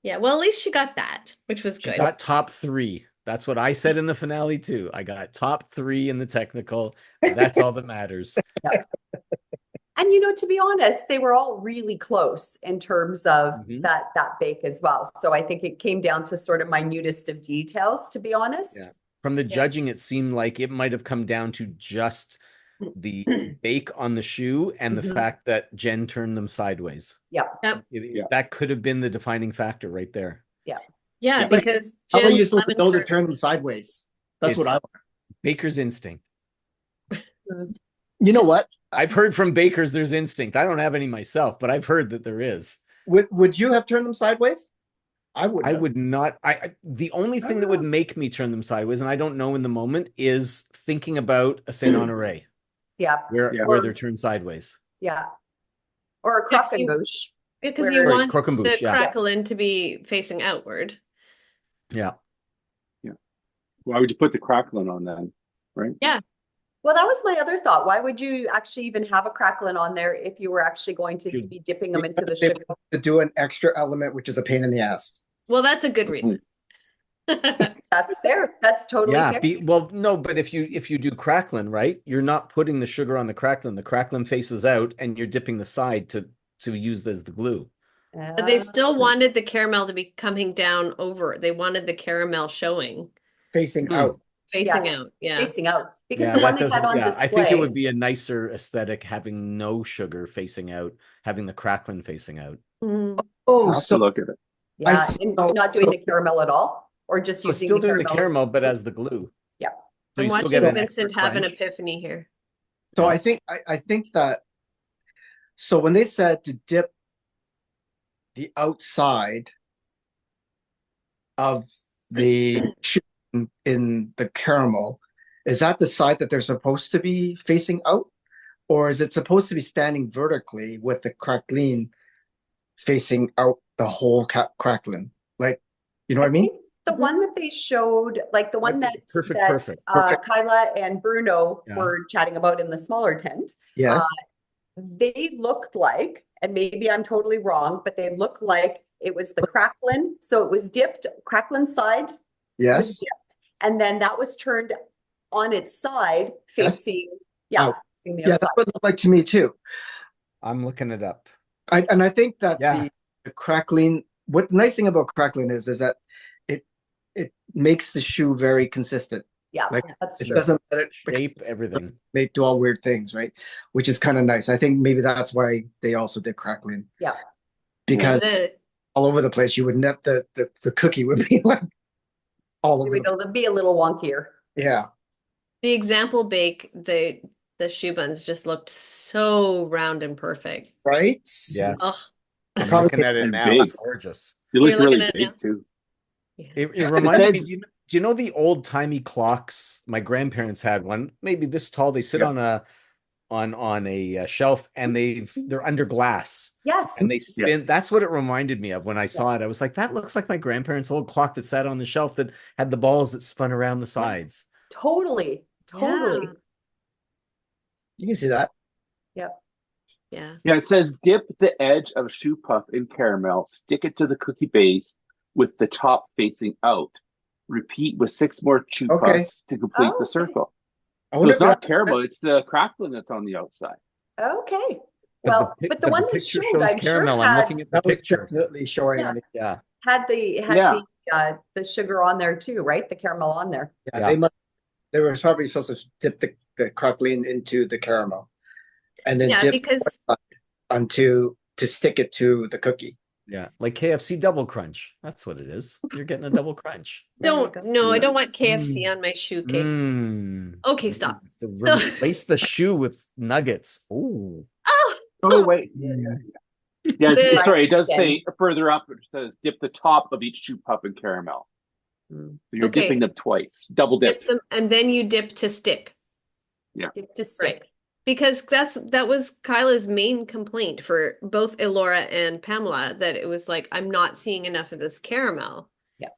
Yeah, well, at least she got that, which was She good. got top 3. That's what I said in the finale too. I got top 3 in the technical. That's all that matters. And to be honest, they were all really close in terms of Mhm. that bake as well. So I think it came down to sort of minutest of details, to be honest. Yeah. From the judging, it seemed like it might have come down to just the bake on the shoe and the Mhm. fact that Jen turned them sideways. Yeah. Yep. That could have been the defining factor right there. Yeah, Yeah. because How are you Jen's supposed to lemon know to curd- turn them sideways? That's what It's- I. Baker's instinct. You know what? I've heard from bakers there's instinct. I don't have any myself, but I've heard that there is. Would you have turned them sideways? I would. I would not. The only thing that would make me turn them sideways, and I don't know in the moment, is thinking about a Saint Honore Yeah. where Yeah. they're turned sideways. Yeah. Or a Yeah, 'cause croquembouche. because Where- you Sorry, want croquembouche, the yeah. crackling to be facing outward. Yeah. Why would you put the crackling on then? Right? Yeah. Well, that was my other thought. Why would you actually even have a crackling on there if you were actually going to You'd- be dipping them into the They sugar? want to do an extra element, which is a pain in the ass. Well, that's a good reason. That's fair. That's totally Yeah. fair. Well, no, but if you do crackling, right, you're not putting the sugar on the crackling. The crackling faces out, and you're dipping the side to use as the glue. But they still wanted the caramel to be coming down over. They wanted the caramel showing, Facing Hmm. out. facing out. Yeah. Facing out. Because Yeah, the one that they had doesn't. on Yeah, display. I think it would be a nicer aesthetic having no sugar facing out, having the crackling facing out. Mm. Oh, I'll have to look at it. Yeah, I and saw- not doing the caramel at all, or just So using still doing the caramel. caramel, but as the glue. Yeah. So I'm you still watching get an Vincent extra have an crunch. epiphany here. So I think that so when they said to dip the outside of the shoe in the caramel, is that the side that they're supposed to be facing out? Or is it supposed to be standing vertically with the crackling facing out the whole crackling? Like, you know what I mean? The one that they showed, like the one Like that, perfect, that perfect. Kyla and Bruno Yeah. were chatting about in the smaller tent, Yes. they looked like, and maybe I'm totally wrong, but they looked like it was the cracklin. So it was dipped, cracklin side was Yes. dipped, and then that was turned on its side Yes. facing, Out. facing the Yeah, outside. that would look like to me too. I'm looking it up. And I think that Yeah. the crackling, what the nice thing about crackling is that it makes the shoe very consistent. Yeah, Like, that's It true. doesn't let it Shape everything. make do all weird things, right? Which is kind of nice. I think maybe that's why they also did crackling. Yeah. Because The- all over the place, you would net the cookie would be like all over the It'll be a little wonkier. yeah. The example bake, the shoe buns just looked so round and perfect. Right? Yes. Oh, I'm Probably looking at it and now. big. It's gorgeous. They We're look looking really at it big now. too. It reminded me. says- Do you know the old timey clocks? My grandparents had one, maybe this tall. They sit Yeah. on a shelf, and they're under glass, Yes. and they spin. Yes. That's what it reminded me of when I saw it. I was like, that looks like my grandparents' old clock that sat on the shelf that had the balls that spun around the sides. Totally. Totally. Yeah. You can see that. Yeah. Yeah, it says dip the edge of shoe puff in caramel, stick it to the cookie base with the top facing out. Repeat with 6 more shoe Okay. puffs to complete Oh, the okay. circle. I So wonder it's if not that- caramel, it's the crackling that's on the outside. Okay. But Well, the but the one they picture showed, shows I'm sure caramel. I'm had, looking at the that was picture. definitely showing Yeah. on the Yeah. had Yeah. the sugar on there too, right? The caramel on there. Yeah. they were probably supposed to dip the crackling into the caramel and then Yeah, dip because onto to stick it to the cookie. Yeah, like KFC double crunch. That's what it is. You're getting a double crunch. There you don't go. no, I Yeah. don't want KFC on my shoe cake. Okay, stop. So So- replace the shoe with nuggets. Ooh. Oh, Oh, wait. Yeah, The- sorry, it does chicken. say further up, it says dip the top of each shoe puff in caramel. Mm. So you're Okay. dipping them twice, double Dip dip. them, and then you dip to stick. Dip to Right. stick. Because that was Kyla's main complaint for both Elora and Pamela, that it was like, I'm not seeing enough of this caramel.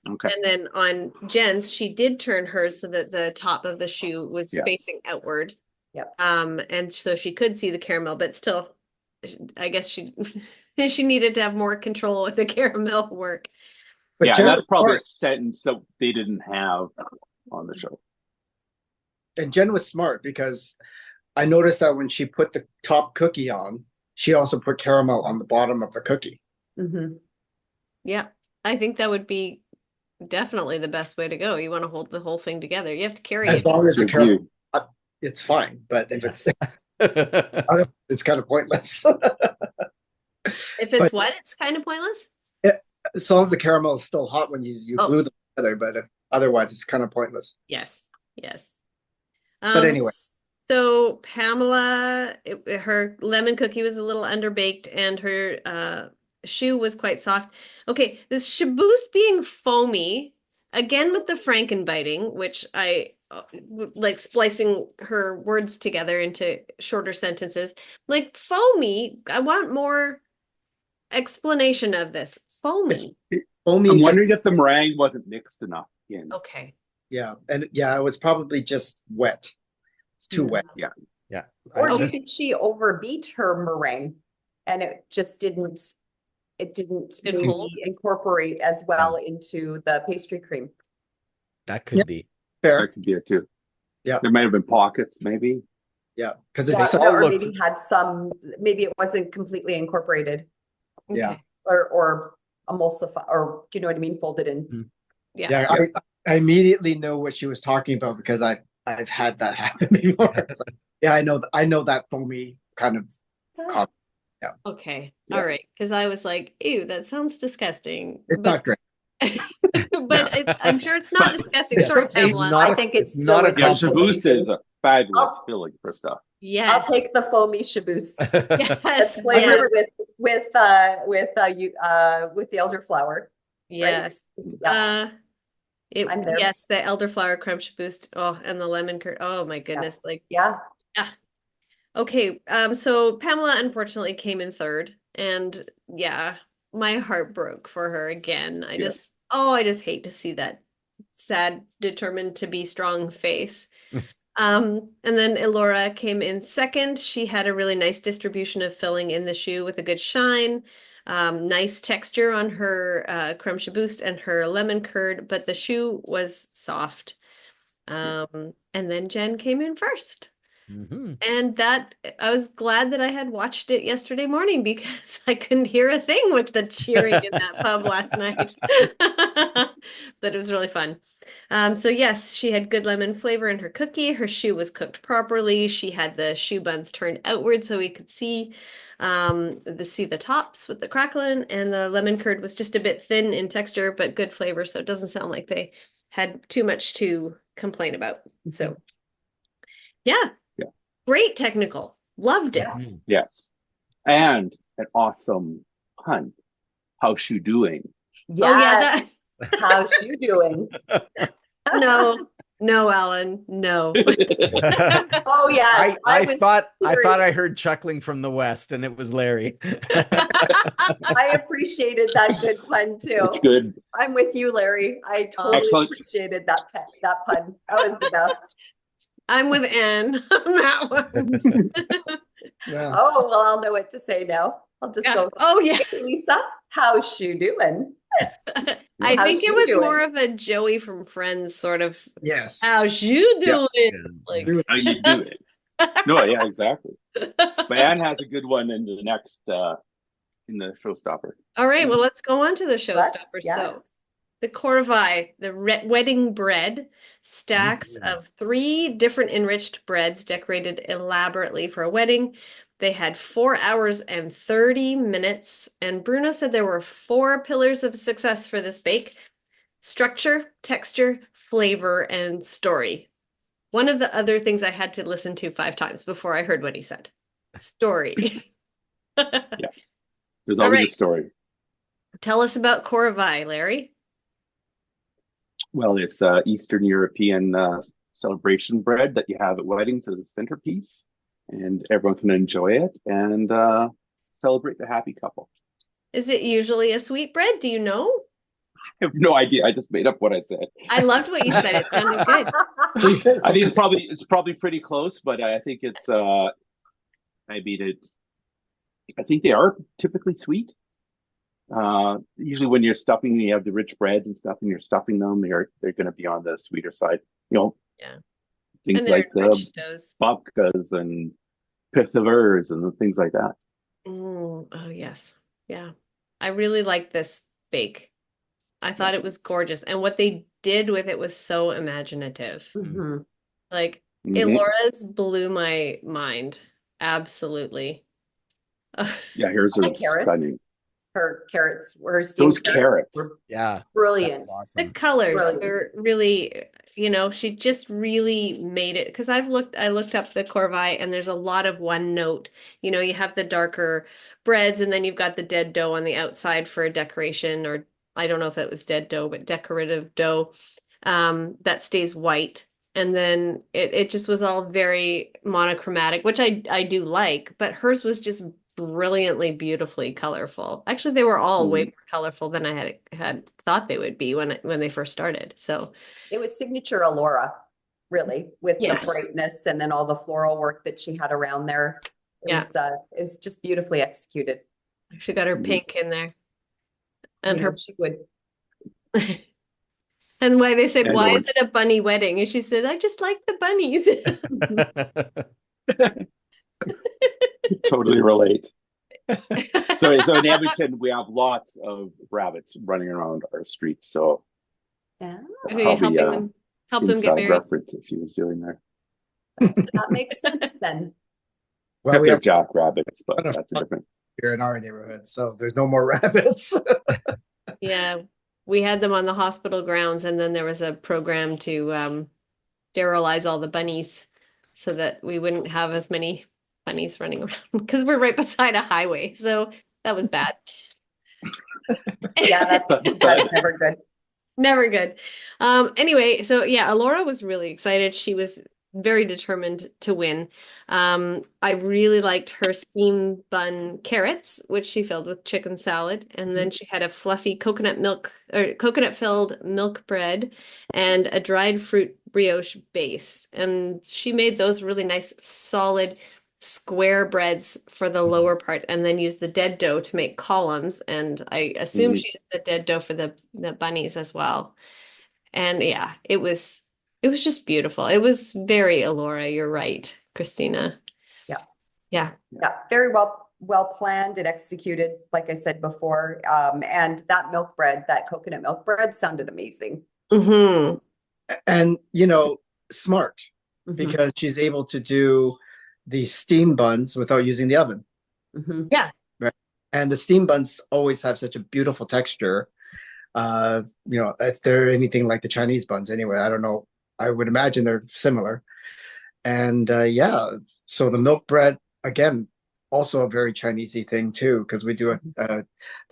Okay. And then on Jen's, she did turn hers so that the top of the shoe was Yeah. facing outward. Yep. And so she could see the caramel, but still, I guess she she needed to have more control with the caramel work. But Yeah, Jen that's was probably a smart. sentence that they didn't have on the show. And Jen was smart because I noticed that when she put the top cookie on, she also put caramel on the bottom of the cookie. Mm-hmm. Yeah, I think that would be definitely the best way to go. You want to hold the whole thing together. You have to carry As it. long as the Good caramel, view. it's fine. But if it's That's it's kind of pointless. If it's But what, it's kind of pointless. as long as the caramel is still hot when you Oh. glue them together, but if otherwise it's kind of pointless. Yes, yes. But anyway. So Pamela, her lemon cookie was a little underbaked and her shoe was quite soft. Okay, this Shaboose being foamy, again with the Frankenbiting, which I like splicing her words together into shorter sentences. Like foamy, I want more explanation of this. Foamy. Foamy I'm just wondering if the meringue wasn't mixed enough in. Okay. yeah, and yeah, it was probably just wet. It's too wet. Yeah. Or do Okay. you think she overbeat her meringue and it just didn't Didn't maybe hold? incorporate as well into the pastry cream? That could be. Fair. That could be it too. Yeah. There might have been pockets, maybe. Yeah, because Yeah, it's They so, all or looked- maybe had some, maybe it wasn't completely incorporated Yeah. Okay. or emulsify, or do you know what I mean? Folded in. Yeah. yeah. I immediately know what she was talking about because I've had that happen before. It's like, yeah, I know that foamy kind of con- Okay. Yeah. All right. Because I was like, ew, that sounds disgusting. it's But not great. I'm sure it's not But disgusting. it's Sorry, still Pamela. not I a- think it's not still a a Yeah, compliment. Shaboose is a fabulous Oh. filling for stuff. I'll Yes. take the foamy Shaboose. Yes. That's flavored with the elderflower. Yes. Yeah. I'm there. Yes, the elderflower creme boost. Oh, and the lemon curd. Oh my goodness. Like, Yeah. okay. So Pamela unfortunately came in third, and yeah, my heart broke for her again. I Yes. just hate to see that sad, determined to be strong face. And then Elora came in second. She had a really nice distribution of filling in the shoe with a good shine. Nice texture on her creme boost and her lemon curd, but the shoe was soft. And then Jen came in first. Mhm. And that I was glad that I had watched it yesterday morning because I couldn't hear a thing with the cheering in that pub last night. But it was really fun. So yes, she had good lemon flavor in her cookie. Her shoe was cooked properly. She had the shoe buns turned outward so we could see the tops with the crackling, and the lemon curd was just a bit thin in texture, but good flavor. So it doesn't sound like they had too much to complain about. So yeah. Yeah. Great technical. Loved it. Yes. Yes. And an awesome pun. How's you doing? Yes. Oh yeah, How's you doing? no, Alan, no. Oh yes. I was thought curious. I heard chuckling from the west, and it was Larry. I appreciated that good pun too. It's good. I'm with you, Larry. I totally Excellent. appreciated that pun. That was the best. I'm with Anne on that one. Yeah. Oh, well, I'll know what to say now. I'll just Yeah. go, Oh yeah. "Hey, Lisa, how's you doing?" I How's think it you was doing? more of a Joey from Friends sort of. Yes. How's you Yeah. doing? Like, How you doing? No, yeah, exactly. But Anne has a good one in the next in the showstopper. all right, well, let's go on to the Let's- showstopper. So, yes. the corvée, the wedding bread, stacks of 3 different enriched breads decorated elaborately for a wedding. They had 4 hours and 30 minutes, and Bruno said there were 4 pillars of success for this bake: structure, texture, flavor, and story. One of the other things I had to listen to 5 times before I heard what he said. Story. There's All always right. a story. Tell us about corvée, Larry. Well, it's Eastern European celebration bread that you have at weddings as a centerpiece, and everyone can enjoy it and celebrate the happy couple. Is it usually a sweet bread? Do you know? I have no idea. I just made up what I said. I loved what you said. It sounded good. So you said I think something. it's probably pretty close, but I think it's I mean it's I think they are typically sweet. Usually when you're stuffing, you have the rich breads and stuff, and you're stuffing them, they're going to be on the sweeter side. You know, Yeah. things And they're like the rich doughs. babkas and pithavers and things like that. Oh yes. Yeah. I really liked this bake. I thought it was gorgeous. And what they did with it was so imaginative. Mhm. Like Mhm. Elora's blew my mind. Absolutely. Yeah, hers The are carrots, stunning. her steamed Those carrots carrots. were Yeah, that brilliant. was The awesome. colors Brilliant. were really, she just really made it because I looked up the Corvée and there's a lot of one note. You have the darker breads and then you've got the dead dough on the outside for a decoration, or I don't know if it was dead dough, but decorative dough that stays white. And then it just was all very monochromatic, which I do like, but hers was just brilliantly, beautifully colorful. Actually, they were all way Mhm. more colorful than I had thought they would be when they first started. So, It was signature Alora, really, with the yes. brightness and then all the floral work that she had around there. Yeah. It was just beautifully executed. She got her Mhm. pink in there. You And know, her she would. and why they said, And why is orange. it a bunny wedding? And she said, I just like the bunnies. Totally relate. So in Edmonton, we have lots of rabbits running around our streets. So Yeah, Okay, probably help them get inside married. reference if she was doing there. that makes sense then. Well, Except we they're have jackrabbits, but a that's a different. here in our neighborhood, so there's no more rabbits. Yeah, we had them on the hospital grounds, and then there was a program to sterilize all the bunnies so that we wouldn't have as many bunnies running around because we're right beside a highway. So that was bad. Yeah, that's never good. Never good. Anyway, so yeah, Alora was really excited. She was very determined to win. I really liked her steam bun carrots, which she filled with chicken salad, and then she had a fluffy coconut filled milk bread and a dried fruit brioche base. And she made those really nice, solid square breads for the lower part and then used the dead dough to make columns. And I assume Mhm. she used the dead dough for the bunnies as well. And yeah, it was just beautiful. It was very Alora, you're right, Christina. Yeah. Yeah. Yeah, very well planned and executed, like I said before. And that milk bread, that coconut milk bread sounded amazing. Hmm. And smart Mhm. because she's able to do the steam buns without using the oven. Mhm. Yeah. Right. And the steam buns always have such a beautiful texture. If they're anything like the Chinese buns anyway, I don't know. I would imagine they're similar. And yeah, so the milk bread, again, also a very Chinesey thing too, because we do the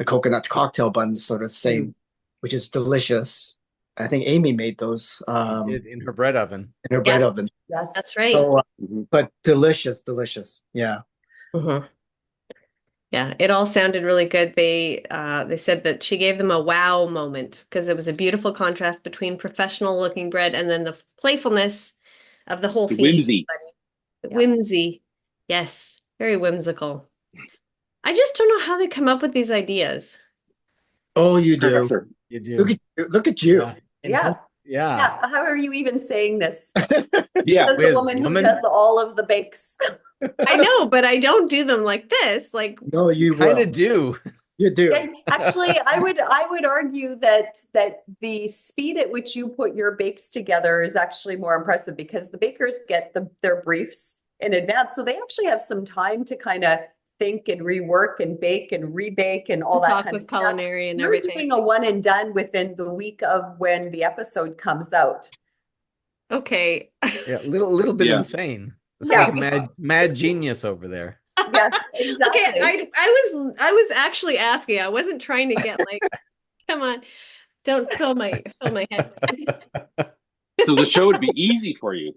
coconut cocktail buns sort of same, which is delicious. I think Amy made those Did in her bread oven. in her Yeah. bread oven. Yes. That's right. So, Mhm. but delicious. Yeah. Hmm. Yeah, it all sounded really good. They said that she gave them a wow moment because it was a beautiful contrast between professional looking bread and then the playfulness of the whole The theme. whimsy. Yeah. Whimsy. Yes, very whimsical. I just don't know how they come up with these ideas. Oh, you do. Professor. You do. Look at you. Yeah. Yeah. Yeah. Yeah. How are you even saying this? Yeah. As the Whiz, woman who woman. does all of the bakes. I know, but I don't do them like this. Like, No, you Kind will. of do. You do. And actually, I would argue that the speed at which you put your bakes together is actually more impressive because the bakers get their briefs in advance, so they actually have some time to kind of think and rework and bake and rebake and all that talk kind with of stuff. culinary and You're everything. doing a one and done within the week of when the episode comes out. Okay. Yeah, little bit Yeah. insane. It's Yeah. like mad genius over there. Yes, Okay, exactly. I was actually asking. I wasn't trying to get like, come on. Don't fill my head. So the show would be easy for you.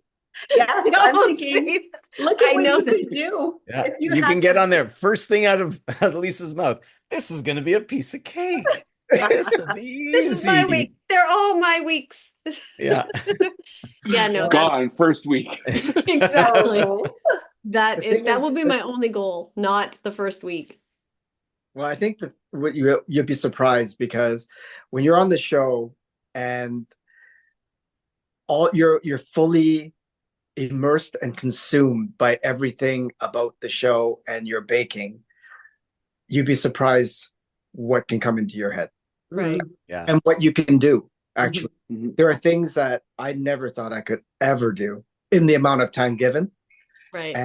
Yes, I'm Don't thinking, say that. look at I what know you that. could do Yeah, if you you had can get to- on there. First thing out of Lisa's mouth. This is going to be a piece of cake. This will be This is my easy. week. They're all my weeks. Yeah. Yeah, no, Well, that's Gone first week. exactly. Oh, That The is thing that is will be that- my only goal, not the first week. Well, I think that what you'd be surprised because when you're on the show and all you're fully immersed and consumed by everything about the show and your baking, you'd be surprised what can come into your head Right. Yeah. and what you can do. Actually, Mhm. there are things that I never thought I could ever do in the amount of time given, Right.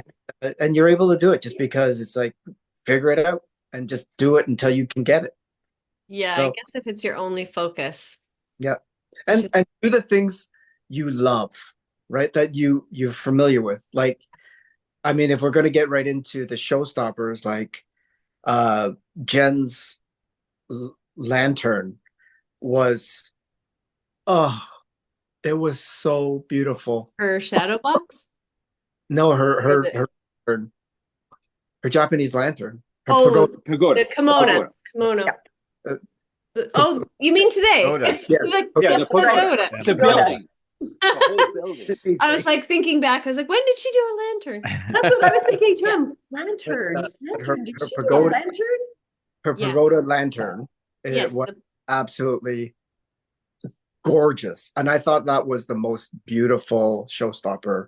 and you're able to do it just because it's like figure it out and just do it until you can get it. Yeah, I So guess if it's your only focus. yeah, Which is- and do the things you love, right? That you're familiar with. Like, I mean, if we're going to get right into the showstoppers, like Jen's lantern was, oh, it was so beautiful. Her shadow box? No, Or her Japanese lantern, her Oh, pagoda. Pagoda. the kimono. Pagoda. Kimono. Uh, Oh, you mean today? Pagoda. Yes. Yeah, the pagoda. Pagoda. The building. The whole building. I was like thinking back. I was like, when did she do a lantern? that's what I was thinking too. Lantern. Her- Lantern. Did her she do a pagoda- lantern? her Yeah. pagoda lantern. Yes. It was absolutely gorgeous, and I thought that was the most beautiful showstopper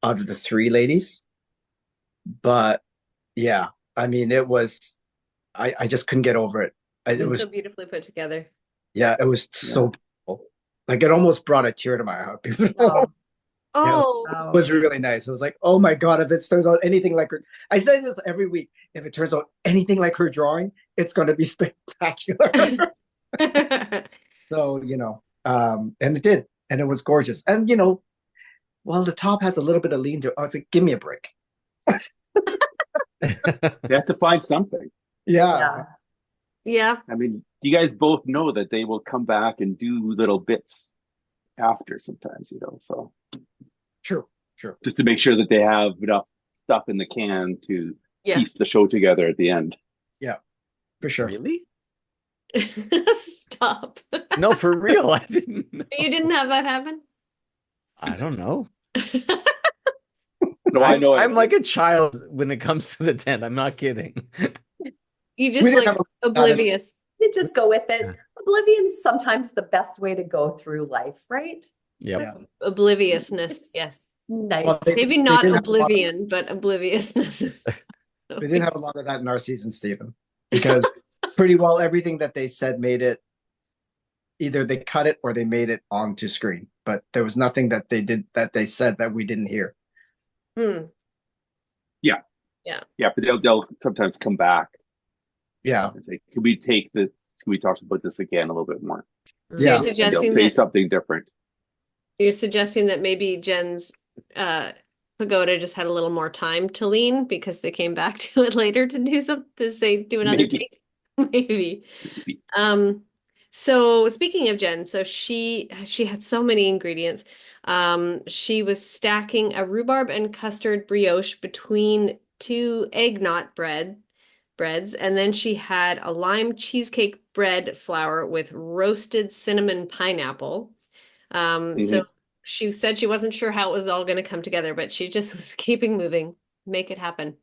out of the three ladies. But yeah, I mean, it was. I just couldn't get over it. It It's was so beautifully put together. yeah, it was so beautiful. Like it almost brought a tear to my eye. It Oh, Wow. was really nice. It was like, oh my god, if it turns out anything like her, I say this every week. If it turns out anything like her drawing, it's going to be spectacular. So and it did, and it was gorgeous. And well, the top has a little bit of lean to it. I was like, give me a break. They have to find something. Yeah. yeah. I mean, you guys both know that they will come back and do little bits after sometimes, so True. just to make sure that they have enough stuff in the can to Yeah. piece the show together at the end. For sure. Really? Stop. No, for real. I didn't know. You didn't have that happen? I don't know. No, I know. I'm like a child when it comes to the tent. I'm not kidding. You We just didn't like have oblivious. You just go with it. Yeah. Oblivion's sometimes the best way to go through life, right? Yep. Yeah. Obliviousness. Yes. Nice. Well, they Maybe not didn't have a lot of- oblivion, but obliviousness. They didn't have a lot of that in our season, Stephen, because pretty well everything that they said made it either they cut it or they made it onto screen. But there was nothing that they said that we didn't hear. Hmm. Yeah, but they'll sometimes come back Yeah. and say, "Can we take this? Can we talk about this again a little bit more?" So Yeah. you're And they'll suggesting say that something different. maybe Jen's pagoda just had a little more time to lean because they came back to it later to do another Maybe. take. Maybe. So speaking of Jen, so she had so many ingredients. She was stacking a rhubarb and custard brioche between two egg knot breads, and then she had a lime cheesecake bread flour with roasted cinnamon pineapple. So she said she wasn't sure how it was all going to come together, but she just was keeping moving, make it happen.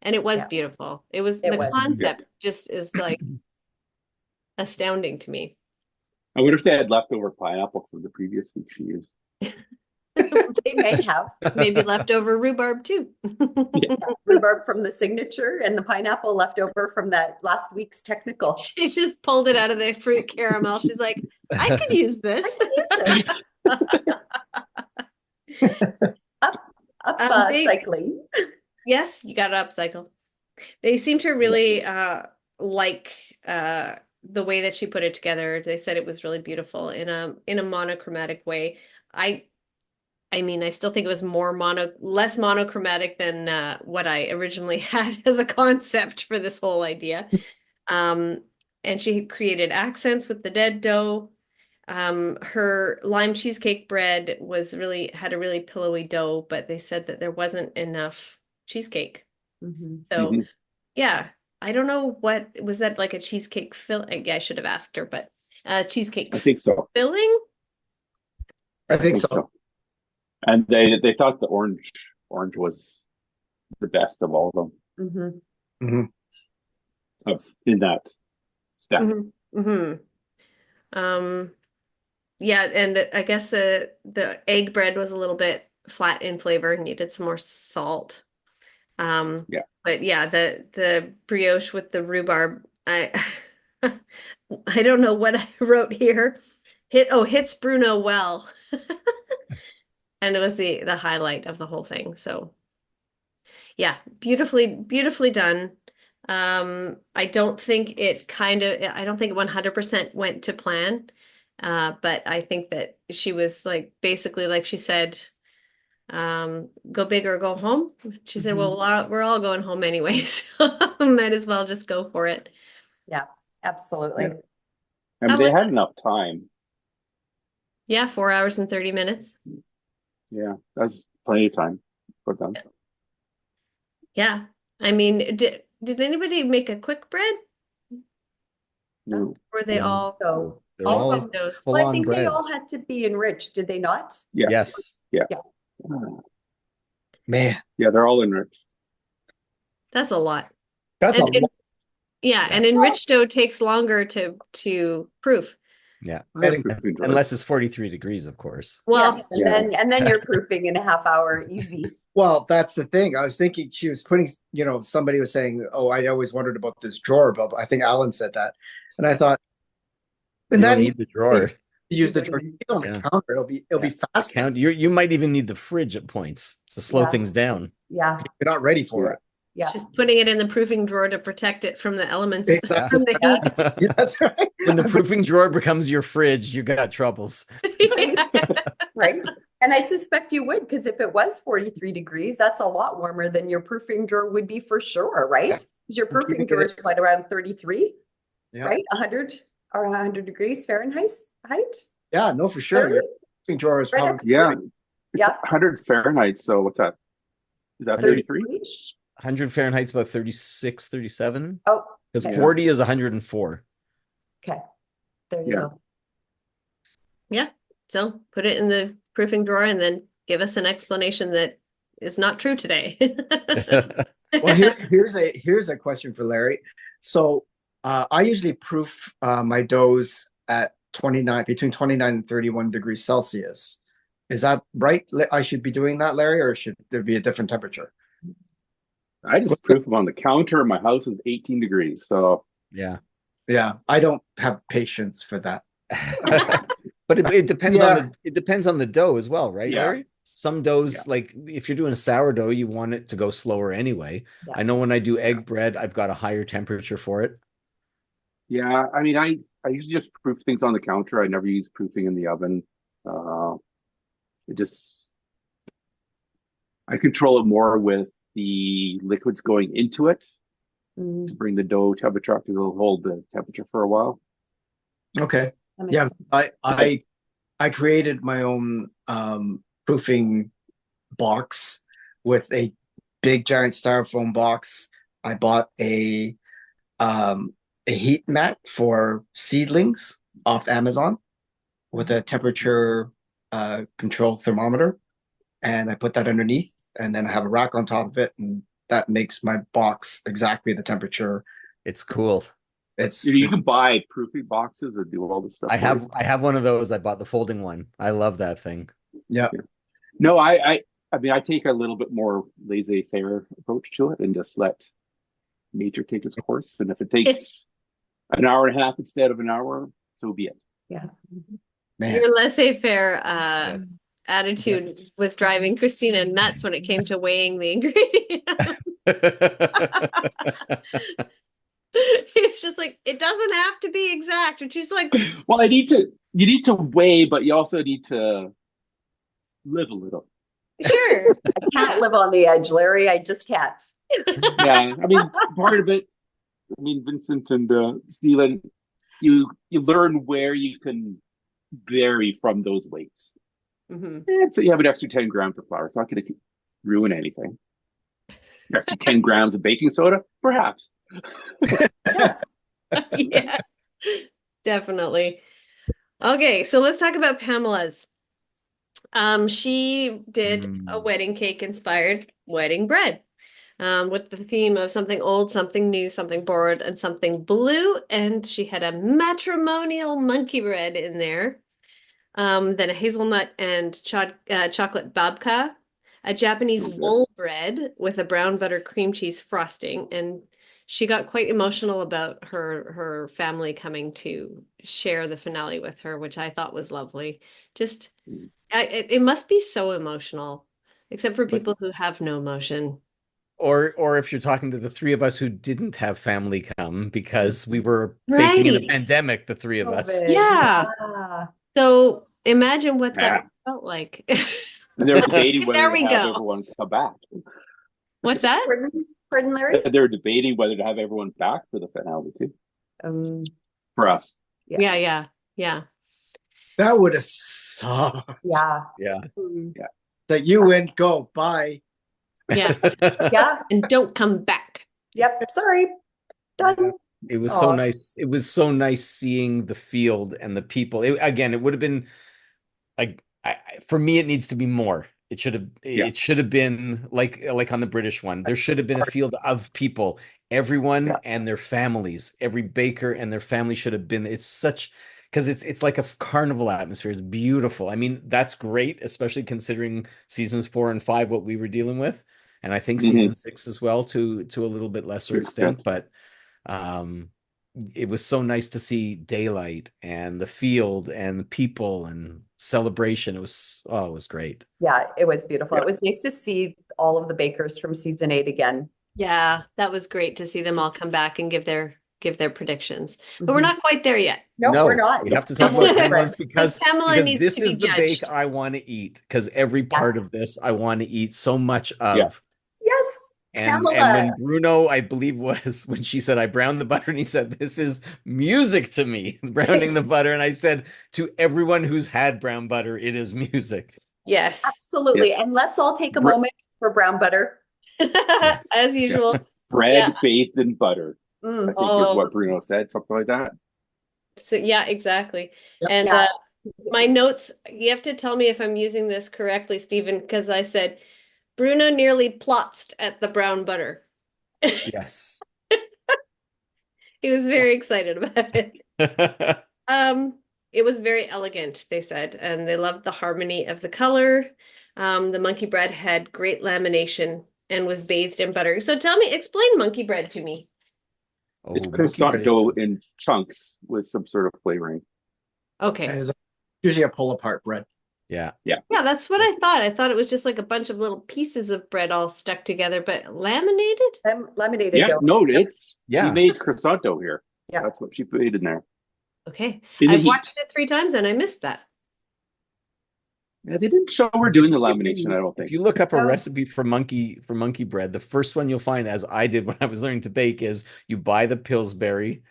And it was Yeah. beautiful. It was It the was. concept just is like astounding to me. I wonder if they had leftover pineapple from the previous week she used. They may have Maybe leftover rhubarb too. rhubarb from the signature and the pineapple left over from that last week's technical. She just pulled it out of the fruit caramel. She's like, I could use this. Cycling. Yes, you got it upcycled. They seem to really like the way that she put it together. They said it was really beautiful in a monochromatic way. I mean, I still think it was less monochromatic than what I originally had as a concept for this whole idea. And she created accents with the dead dough. Her lime cheesecake bread had a really pillowy dough, but they said that there wasn't enough cheesecake. Mhm. So Mhm. yeah, I don't know what was that like a cheesecake fill. Yeah, I should have asked her, but cheesecake I think so. filling. I I think think so. so. And they thought the orange was the best of all of them Mhm. Mhm. in that stack. Hmm. Yeah, and I guess the egg bread was a little bit flat in flavor, needed some more salt. Yeah. But yeah, the brioche with the rhubarb, I I don't know what I wrote here. Hits Bruno well. And it was the highlight of the whole thing. So yeah, beautifully done. I don't think it 100% went to plan. But I think that she was like basically like she said, go big or go home. She said, well, we're all going home anyways. So might as well just go for it. Yeah, absolutely. Yeah. I mean, How they was had it? enough time. Yeah, 4 hours and 30 minutes. Yeah, that's plenty of time for them. Yeah. I mean, did anybody make a quick bread? No. Or were they No. all So They're all all of instant them. doughs? Well, I full-on think they all breads. had to be enriched, did they not? Yeah. Yes. Yeah. Yeah. Man, Yeah, they're all enriched. That's a lot. that's a And lot. yeah, Yeah. and enriched dough takes longer to proof. Yeah. I have proofing drawers. Unless it's 43 degrees, of course. Yes, Well, and then you're proofing in a half hour easy. Well, that's the thing. I was thinking she was putting, somebody was saying, "Oh, I always wondered about this drawer," but I think Alan said that, and I thought, You and don't that need the drawer. use the You drawer don't even- on the Yeah. counter. It'll be fast. Count. You might even need the fridge at points to slow Yeah. things down. Yeah, You're not ready for it. yeah. just putting it in the proofing drawer to protect it from the elements, Exactly. from the heat. Yes. Yeah, that's right. When the proofing drawer becomes your fridge, you got troubles. Right. And I suspect you would, because if it was 43 degrees, that's a lot warmer than your proofing drawer would be for sure, right? Yeah. 'Cause your I'm keeping proofing drawer it- is what, around 33, Yeah. right? 100 or 100 degrees Fahrenheit height? Yeah, no, for sure. Your proofing drawer is Right probably next- Yeah. It's Yeah. 100 Fahrenheit. So what's that? Is that 33? 33-ish? 100 Fahrenheit's about 36, 37. Oh, Because okay. 40 is 104. Okay. There you Yeah. go. Yeah. So put it in the proofing drawer and then give us an explanation that is not true today. Well, here's a question for Larry. So I usually proof my doughs at between 29 and 31 degrees Celsius. Is that right? I should be doing that, Larry, or should there be a different temperature? I just proof them on the counter. My house is 18 degrees. So Yeah. Yeah, I don't have patience for that. But it depends Yeah. on the dough as well, right, Yeah. Larry? Some doughs, Yeah. like if you're doing a sourdough, you want it to go slower anyway. Yeah. I know when I do egg bread, I've got a higher temperature for it. yeah, I mean, I usually just proof things on the counter. I never use proofing in the oven. It just I control it more with the liquids going into it Mm, to bring the dough temperature up to hold the temperature for a while. Okay. that makes Yeah, sense. I created my own proofing box with a big giant styrofoam box. I bought a heat mat for seedlings off Amazon with a temperature control thermometer, and I put that underneath, and then I have a rack on top of it, and that makes my box exactly the temperature. It's cool. It's You can buy proofing boxes that do all this stuff. I for you. have one of those. I bought the folding one. I love that thing. yeah. No, I mean, I take a little bit more laissez-faire approach to it and just let nature take its course. And if it takes an hour and a half instead of an hour, so be it. Yeah. Man. Your laissez-faire Yes. attitude was driving Christina nuts when it came to weighing the ingredients. It's just like it doesn't have to be exact, and she's like, Well, you need to weigh, but you also need to live a little. sure. I can't live on the edge, Larry. I just can't. Yeah, I mean, part of it. I mean, Vincent and Steven, you learn where you can vary from those weights. Hmm. And so you have an extra 10 grams of flour. It's not going to ruin anything. Extra 10 grams of baking soda, perhaps. Yes. Yeah, definitely. Okay, so let's talk about Pamela's. She did a Mm. wedding cake inspired wedding bread, with the theme of something old, something new, something borrowed, and something blue. And she had a matrimonial monkey bread in there. Then a hazelnut and chocolate babka, a Japanese Oh, good. wool bread with a brown butter cream cheese frosting. And she got quite emotional about her family coming to share the finale with her, which I thought was lovely. Just it must be so emotional, except for But people who have no emotion. or if you're talking to the three of us who didn't have family come because we were baking in a Right. pandemic, the three of us. COVID. Yeah. Yeah. So imagine what that Yeah. felt like. And they were debating whether There to we have go. everyone come back. What's that? Pardon, Larry? They were debating whether to have everyone back for the finale too. Um, For us. yeah. Yeah, yeah, yeah. That would have sucked. Yeah. Yeah. Mm. That you win, go, bye. Yeah. Yeah. And don't come back. Yep. Sorry. Done. It was so Oh, nice. It was so nice seeing the field and the people. Again, it would have been like for me, it needs to be more. Yeah. It should have been like on the British one. There should have been a field of people, everyone Yeah. and their families. Every baker and their family should have been. It's such because it's like a carnival atmosphere. It's beautiful. I mean, that's great, especially considering seasons 4 and 5 what we were dealing with, and I think Mm-hmm. season 6 as well to a little bit lesser Yeah. extent. But um, it was so nice to see daylight and the field and the people and celebration. It was great. yeah. It was beautiful. Yeah. It was nice to see all of the bakers from season 8 again. Yeah, that was great to see them all come back and give their predictions. But we're Mhm. not quite there yet. No, No, we're not. we have to talk about Pamela's Because Pamela because needs this to be is the bake judged. I want to eat because every part Yes. of this I want to eat so much Yeah. of. Yes. And Pamela. when Bruno, I believe was when she said I browned the butter and he said this is music to me, browning the butter, and I said to everyone who's had brown butter, it is music. Yes. Absolutely. Yes. And let's all take a Bre- moment for brown butter. Yes. As usual. Yeah. Bread bathed in butter, I Mm. think is Oh, what Bruno said, something like that. so yeah, exactly. Yep. And Yeah. my notes, you have to tell me if I'm using this correctly, Stephen, because I said Bruno nearly plotzed at the brown butter. Yes. He was very excited about it. It was very elegant, they said, and they loved the harmony of the color. The monkey bread had great lamination and was bathed in butter. So tell me, explain monkey bread to me. It's Oh, monkey bread croissant is dough in chunks with some sort of flavoring. Okay. And it's usually a pull apart bread. yeah. Yeah, that's what I thought. I thought it was just like a bunch of little pieces of bread all stuck together, but laminated? Laminated Yeah, dough. no, she Yeah. made croissant dough here. Yeah. That's what she put in there. Okay. In the I've heat. watched it 3 times and I missed that. Yeah, they didn't show her If doing you, the if lamination, I you don't if think. you look up a No. recipe for monkey bread, the first one you'll find, as I did when I was learning to bake, is you buy the Pillsbury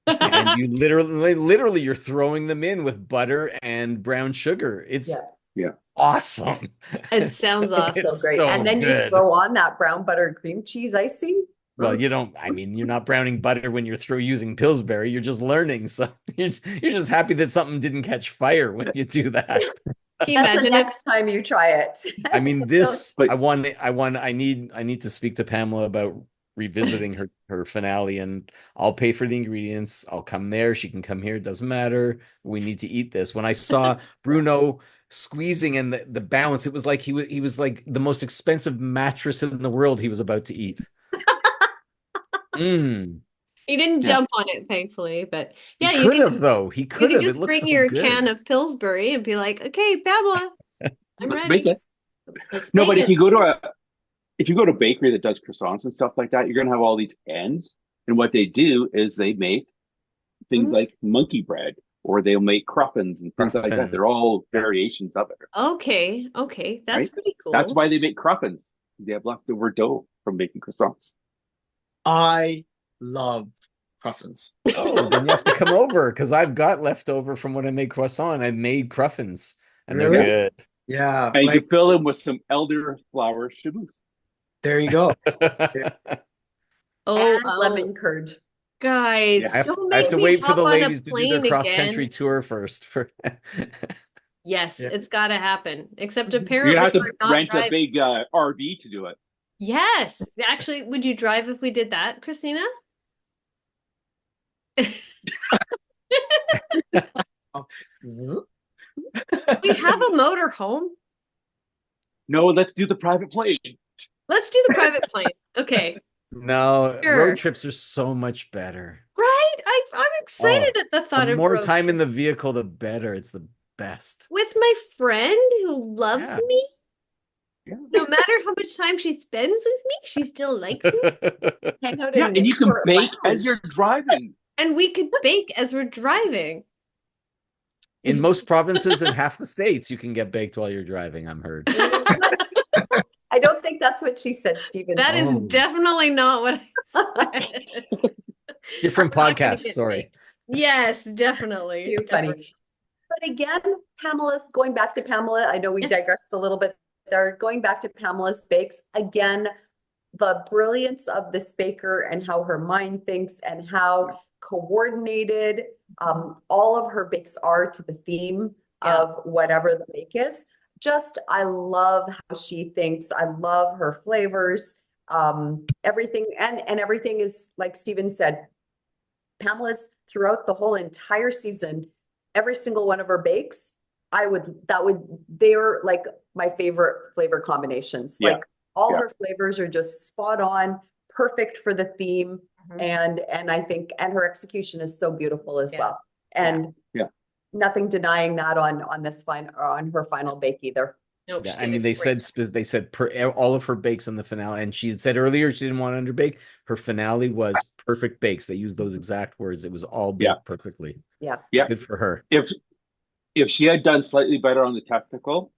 and you literally you're throwing them in with butter and brown sugar. It's Yeah. Yeah. awesome. It sounds awesome. So It's great. so And then you good. throw on that brown butter cream cheese icing. Well, you don't, I mean, you're not browning butter when you're using Pillsbury. You're just learning. So you're just happy that something didn't catch fire when you do that. Can you That's the imagine next time you try it. I mean, this, But- I need to speak to Pamela about revisiting her finale, and I'll pay for the ingredients. I'll come there. She can come here. It doesn't matter. We need to eat this. When I saw Bruno squeezing and the balance, it was like he was like the most expensive mattress in the world he was about to eat. Mm. He didn't Yeah. jump on it, thankfully, but yeah, He you could can have though. He you could can have. It just looks bring so your good. can of Pillsbury and be like, okay, Pamela, I'm Let's ready. make it. Let's No, make but it. if you go to a bakery that does croissants and stuff like that, you're gonna have all these ends. And what they do is they make things Mhm. like monkey bread, or they'll make cruffins and things like that. They're Cruffins. all Yeah. variations of it, Okay, that's right? pretty cool. That's why they make cruffins. They have leftover dough from making croissants. I love cruffins. Oh, then you have to come over because I've got leftover from when I made croissant. I made cruffins and they're Really? good. Yeah, And you like can fill them with some elderflower shaboos. there you go. Oh, And oh, lemon curd. guys, Yeah. don't I have make to me wait for hop the on a ladies to do their plane cross-country again. tour first. Yes, Yeah. it's got to happen. Except Mhm. You're gonna apparently have to we're not rent a driving. big RV to do it. Yes, actually, would you drive if we did that, Christina? Zzz. We have a motor home. No, let's do the private plane. Let's do the private plane. Okay, No, sure. road trips are so much better. Right? I'm excited Oh, at the the thought of more road time in trip the vehicle, the better. It's the best. with my friend who loves Yeah. me. Yeah. No matter how much time she spends with me, she still likes me. Hang out Yeah, in and you can Newport bake as Lounge. you're driving. And we could bake as we're driving. In most provinces and half the states, you can get baked while you're driving, I'm heard. I don't think that's what she said, Stephen. That is Oh. definitely not what I said. Different I'm not gonna podcast, get sorry. baked. Yes, definitely. Too funny. But again, Pamela's going back to Pamela. I know we digressed a little bit there. Going back to Pamela's bakes again, the brilliance of this baker and how her mind thinks and how coordinated all of her bakes are to the theme of whatever the bake is. Just, I love how she thinks. I love her flavors. Everything and everything is like Stephen said. Pamela's throughout the whole entire season, every single one of her bakes, they're like my favorite flavor combinations. Yeah. Like all Yeah. her flavors are just spot on, perfect for the theme. Mhm. And I think, and her execution is so beautiful as Yeah. well. And Yeah. nothing denying that on this on her final bake either. Nope, Yeah, she I did mean, a they great said all of her bakes on the finale, and she had said earlier she didn't want to underbake. Her finale was perfect bakes. They used those exact words. It was all baked Yeah. perfectly. Yeah. Yeah. Good for her. If she had done slightly better on the technical,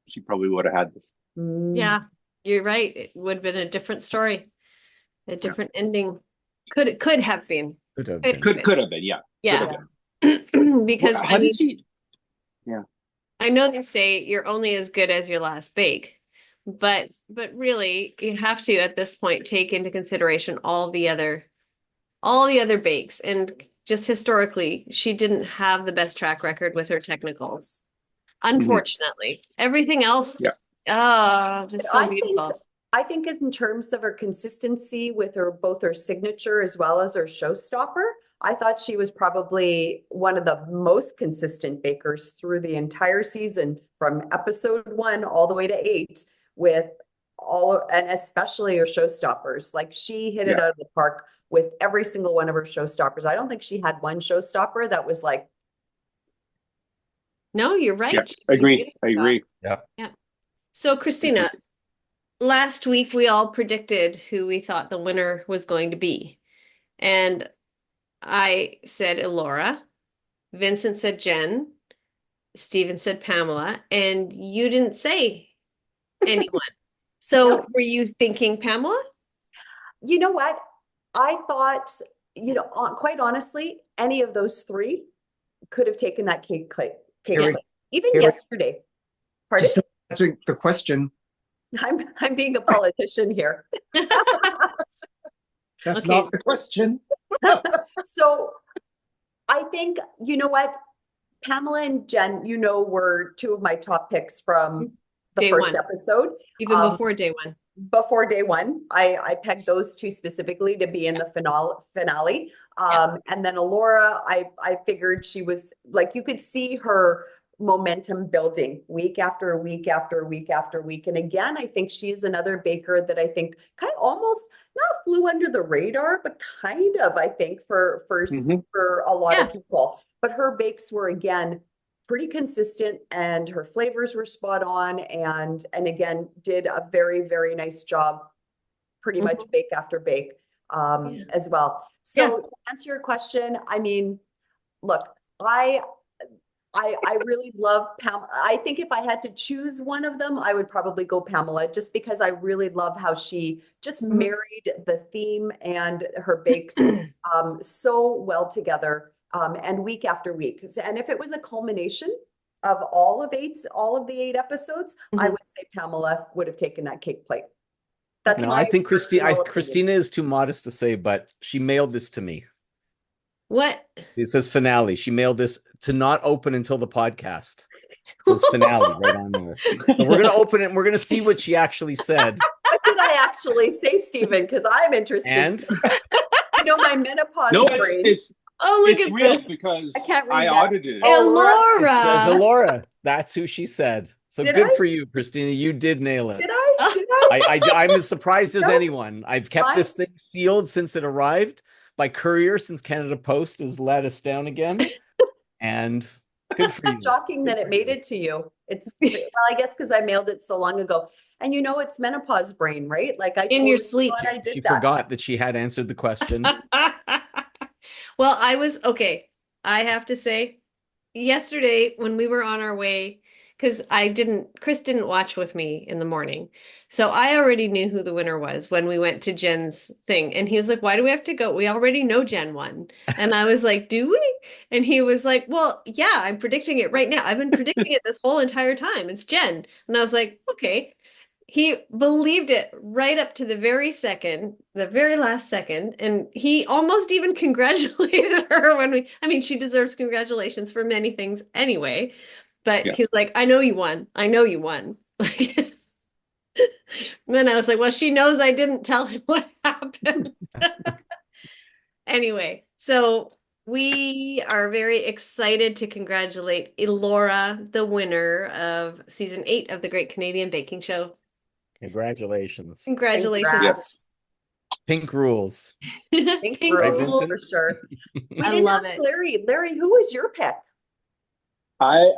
she probably would have had this. Yeah, you're right. It would have been a different story, a different ending. Could have been. Could have Could been. Could have been, yeah. Yeah. Could have been. Because How I mean, did she? Yeah. I know they say you're only as good as your last bake, but really you have to at this point take into consideration all the other bakes, and just historically she didn't have the best track record with her technicals. Unfortunately, everything else, Yeah. just I so think beautiful. I think in terms of her consistency with her both her signature as well as her showstopper, I thought she was probably one of the most consistent bakers through the entire season from episode 1 all the way to 8 with all and especially her showstoppers. Like she hit it Yeah. out of the park with every single one of her showstoppers. I don't think she had one showstopper that was like, No, you're right. Yeah. She did a Agree. beautiful I job. agree. Yeah. So Christina, last week we all predicted who we thought the winner was going to be. And I said Elora, Vincent said Jen, Stephen said Pamela, and you didn't say anyone. So No. were you thinking Pamela? you know what? I thought, quite honestly, any of those three could have taken that cake plate. Here Even here we- yesterday. Pardon? Just answering the question. I'm being a politician here. That's Okay. not the question. So I think, you know what? Pamela and Jen, were two of my top picks from the Day first one. episode. Even before day one. Before day one, I pegged those two specifically to be in the finale. And then Alora, I figured she was like, you could see her momentum building week after week after week after week. And again, I think she's another baker that I think kind of almost not flew under the radar, but kind of, I think for a lot of people. But her bakes were again pretty consistent and her flavors were spot on and again did a very, very nice job pretty much bake after bake as well. So to answer your question, I mean, look, I really love Pamela. I think if I had to choose one of them, I would probably go Pamela, just because I really love how she just married the theme and her bakes so well together, and week after week. And if it was a culmination of all of the 8 episodes, I would say Pamela would have taken that cake plate. That's No, my I think personal opinion. Cristina is too modest to say, but she mailed this to me. What? It says finale. She mailed this to not open until the podcast. It says finale right on there. So we're gonna open it and we're gonna see what she actually said. What did I actually say, Stephen? Because I'm interested. And My menopause No, brain. it's Oh, look it's at real this. because I can't read I that. audited it. Oh, it says Elora. Alora. That's who she said. So Did good I? for you, Christina. You did nail it. Did I? Did I? I'm as surprised as No. anyone. I've kept this thing sealed since it arrived by courier, since Canada Post has let us down again. And good for you. It's shocking that it made it to you. It's well, I guess because I mailed it so long ago. And it's menopause brain, right? Like I In your totally sleep. thought I did She that. forgot that she had answered the question. Well, okay. I have to say, yesterday when we were on our way, because Chris didn't watch with me in the morning. So I already knew who the winner was when we went to Jen's thing. And he was like, why do we have to go? We already know Jen won. And I was like, do we? And he was like, well, yeah, I'm predicting it right now. I've been predicting it this whole entire time. It's Jen. And I was like, okay. He believed it right up to the very last second. And he almost even congratulated her she deserves congratulations for many things anyway. But Yeah. he was like, I know you won. I know you won. And then I was like, well, she knows I didn't tell him what happened. Anyway, so we are very excited to congratulate Elora, the winner of season 8 of the Great Canadian Baking Show. Congratulations. Congratulations. Yes. Pink rules. Pink Right, rules Vincent? for sure. We I didn't love ask it. Larry. Larry, who was your pick? I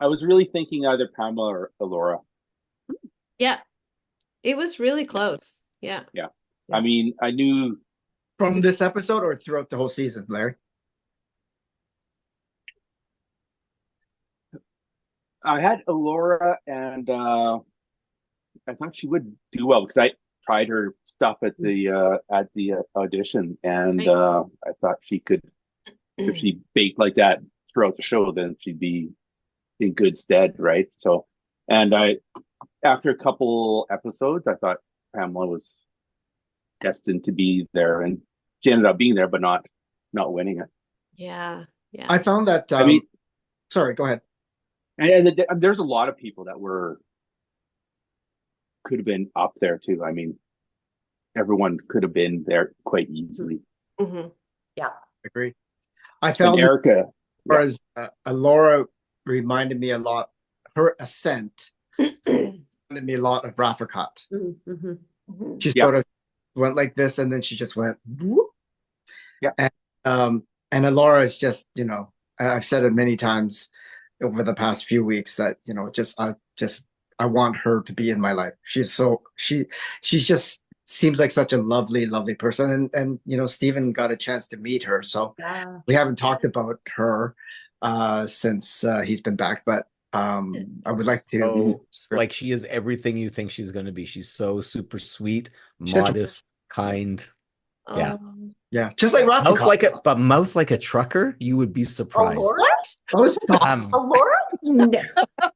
was really thinking either Pamela or Alora. Yeah. It was really close. Yeah. Yeah. I mean, I knew From this episode or throughout the whole season, Larry? I had Alora, and I thought she would do well because I tried her stuff at the audition, and I thought she could, if she baked like that throughout the show, then she'd be in good stead, right? So, and after a couple episodes, I thought Pamela was destined to be there, and she ended up being there, but not winning it. Yeah. Yeah. I found that. I mean, sorry, go ahead. and there's a lot of people that could have been up there too. I mean, everyone could have been there quite easily. Mm-hmm. Yeah. Agree. I felt And Erica, whereas Laura reminded me a lot. Her ascent reminded me a lot of Rafficat. Mm-hmm. She Yeah. sort of went like this, and then she just went whoop. Yeah. And Laura is just, I've said it many times over the past few weeks that, I want her to be in my life. She just seems like such a lovely, lovely person. And Stephen got a chance to meet her. So we haven't talked about her since he's been back, but I would like to. Like, she is everything you think she's going to be. She's so super sweet, She's such a- modest, kind. Yeah. Yeah, just like Rafficat. Mouth like a trucker. You would be surprised. Alora? What? Oh, stop. Alora? No.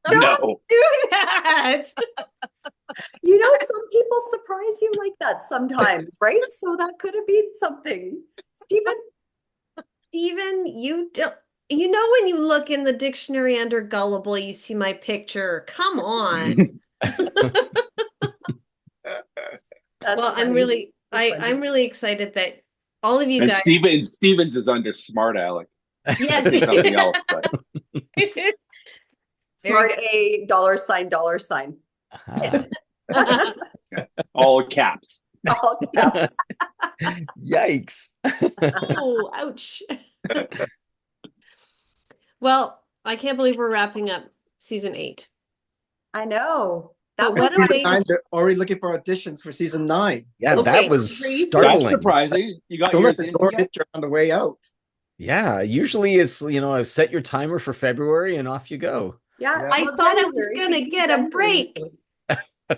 no, Do that. Some people surprise you like that sometimes, right? So that could have been something. Steven, you don't. When you look in the dictionary under gullible, you see my picture. Come on. Well, I'm really excited that all of you and guys. Stevens is under smart Alec. Yes. Something else, but Smart A, $sign. all caps. All caps. Yikes. Oh, ouch. Well, I can't believe we're wrapping up season 8. I know. But That what was a way. They're already looking for auditions for season 9. Yeah, Okay, that was Reese. startling. That's surprising. You got Don't yours let the in door yet? hit you on the way out. Yeah, usually it's, set your timer for February and off you go. Yeah. Yeah. I Well, thought I was January, gonna beginning of get a January break. usually.